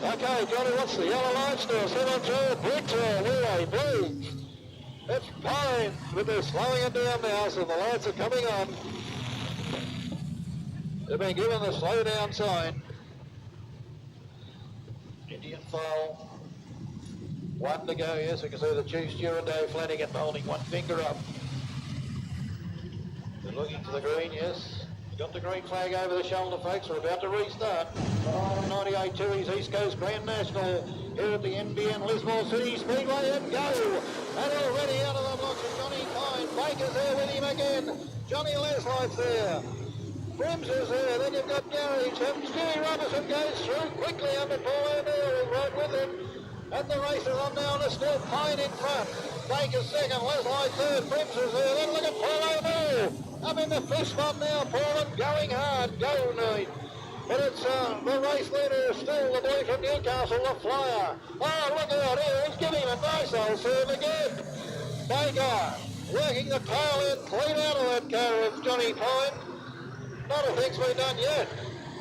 Okay, Johnny, what's the yellow lights now? 7-2, Briggs away, Briggs. It's Pine, but they're slowing it down now, so the lights are coming on. They've been given the slow down sign. Indian file. One to go, yes, we can see the chief steward Dave Flanagan holding one finger up. They're looking to the green, yes. Got the green flag over the shoulder, folks. We're about to restart. 98.2's East Coast Grand National here at the NBN Lismore City Speedway, and go! And already out of the blocks is Johnny Kine. Baker's there with him again. Johnny Leslife's there. Brims is there. Then you've got Garage. And Stewie Robertson goes through quickly under Paul O'Neill, right with him. And the race is on now, and there's still Pine in front. Baker's second, Leslie third, Brims is there. Then look at Paul O'Neill. Up in the fifth spot now, Paul, and going hard, Golden Knight. But it's the race leader is still the boy from Newcastle, the Flyer. Oh, look out here, he's giving him a nice old serve again. Baker working the tail end clean out of that car of Johnny Pine. Not a thing's been done yet.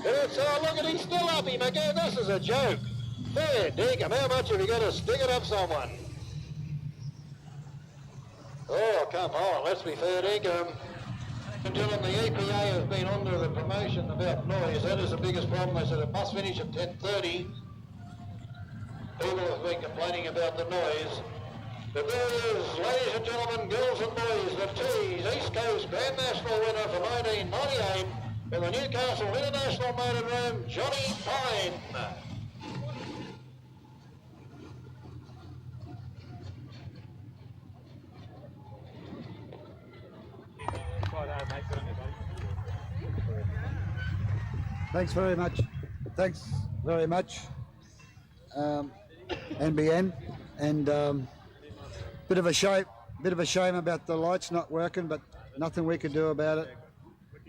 But it's, look at, he's still up him again. This is a joke. Fair dinkum, how much have you got to stick it up someone? Oh, come on, let's be fair dinkum. Gentlemen, the EPA has been under the promotion about noise. That is the biggest problem. They said it must finish at 10:30. People have been complaining about the noise. But there is, ladies and gentlemen, girls and boys, the T's East Coast Grand National winner for 1998 in the Newcastle International Motor Room, Johnny Pine. Thanks very much. Thanks very much, NBN. And bit of a shame about the lights not working, but nothing we could do about it.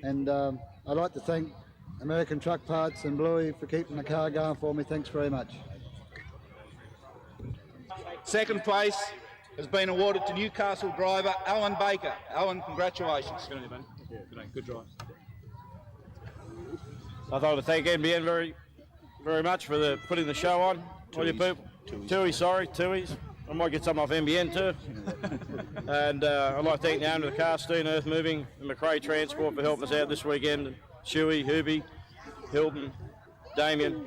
And I'd like to thank American Truck Parts and Bluey for keeping the car going for me. Thanks very much. Second place has been awarded to Newcastle driver Alan Baker. Alan, congratulations. Good on you, mate. Good drive. I'd like to thank NBN very much for putting the show on. All you people. Tuies. I might get some off NBN too. And I'd like to thank the owner of the car, Steam Earth Moving, and McRae Transport for helping us out this weekend. Shuey, Hoobie, Hilton, Damien,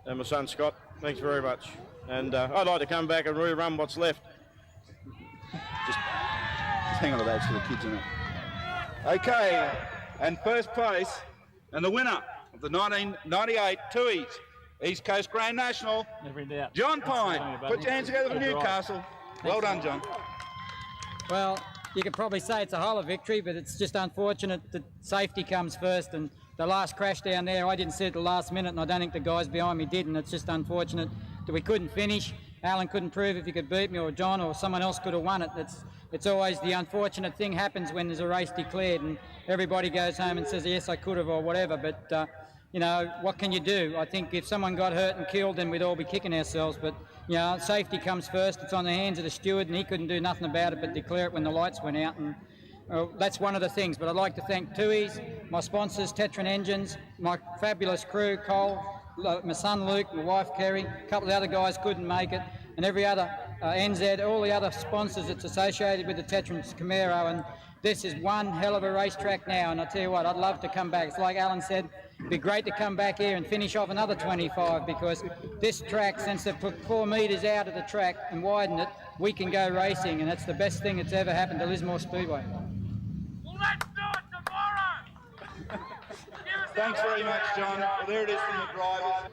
and my son Scott. Thanks very much. And I'd like to come back and rerun what's left. Just hang on to those for the kids, innit? Okay, and first place, and the winner of the 1998 Tuies East Coast Grand National, John Pine. Put your hands together for Newcastle. Well done, John. Well, you could probably say it's a whole of victory, but it's just unfortunate that safety comes first, and the last crash down there, I didn't see it at the last minute, and I don't think the guys behind me did, and it's just unfortunate that we couldn't finish. Alan couldn't prove if he could beat me, or John, or someone else could have won it. It's always the unfortunate thing happens when there's a race declared, and everybody goes home and says, yes, I could have, or whatever, but you know, what can you do? I think if someone got hurt and killed, then we'd all be kicking ourselves, but you know, safety comes first. It's on the hands of the steward, and he couldn't do nothing about it but declare it when the lights went out, and that's one of the things. But I'd like to thank Tuies, my sponsors, Tetron Engines, my fabulous crew, Cole, my son Luke, my wife Kerry, a couple of other guys couldn't make it, and every other NZ, all the other sponsors that's associated with the Tetron's Camaro. And this is one hell of a racetrack now, and I tell you what, I'd love to come back. It's like Alan said, it'd be great to come back here and finish off another 25, because this track, since they've put 4 metres out of the track and widened it, we can go racing, and that's the best thing that's ever happened to Lismore Speedway. Well, let's do it tomorrow! Thanks very much, John. Well, there it is from the drivers.